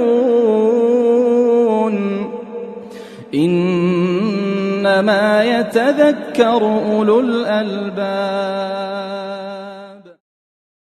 Speaker 1: إنما يتذكر أولو الألباب.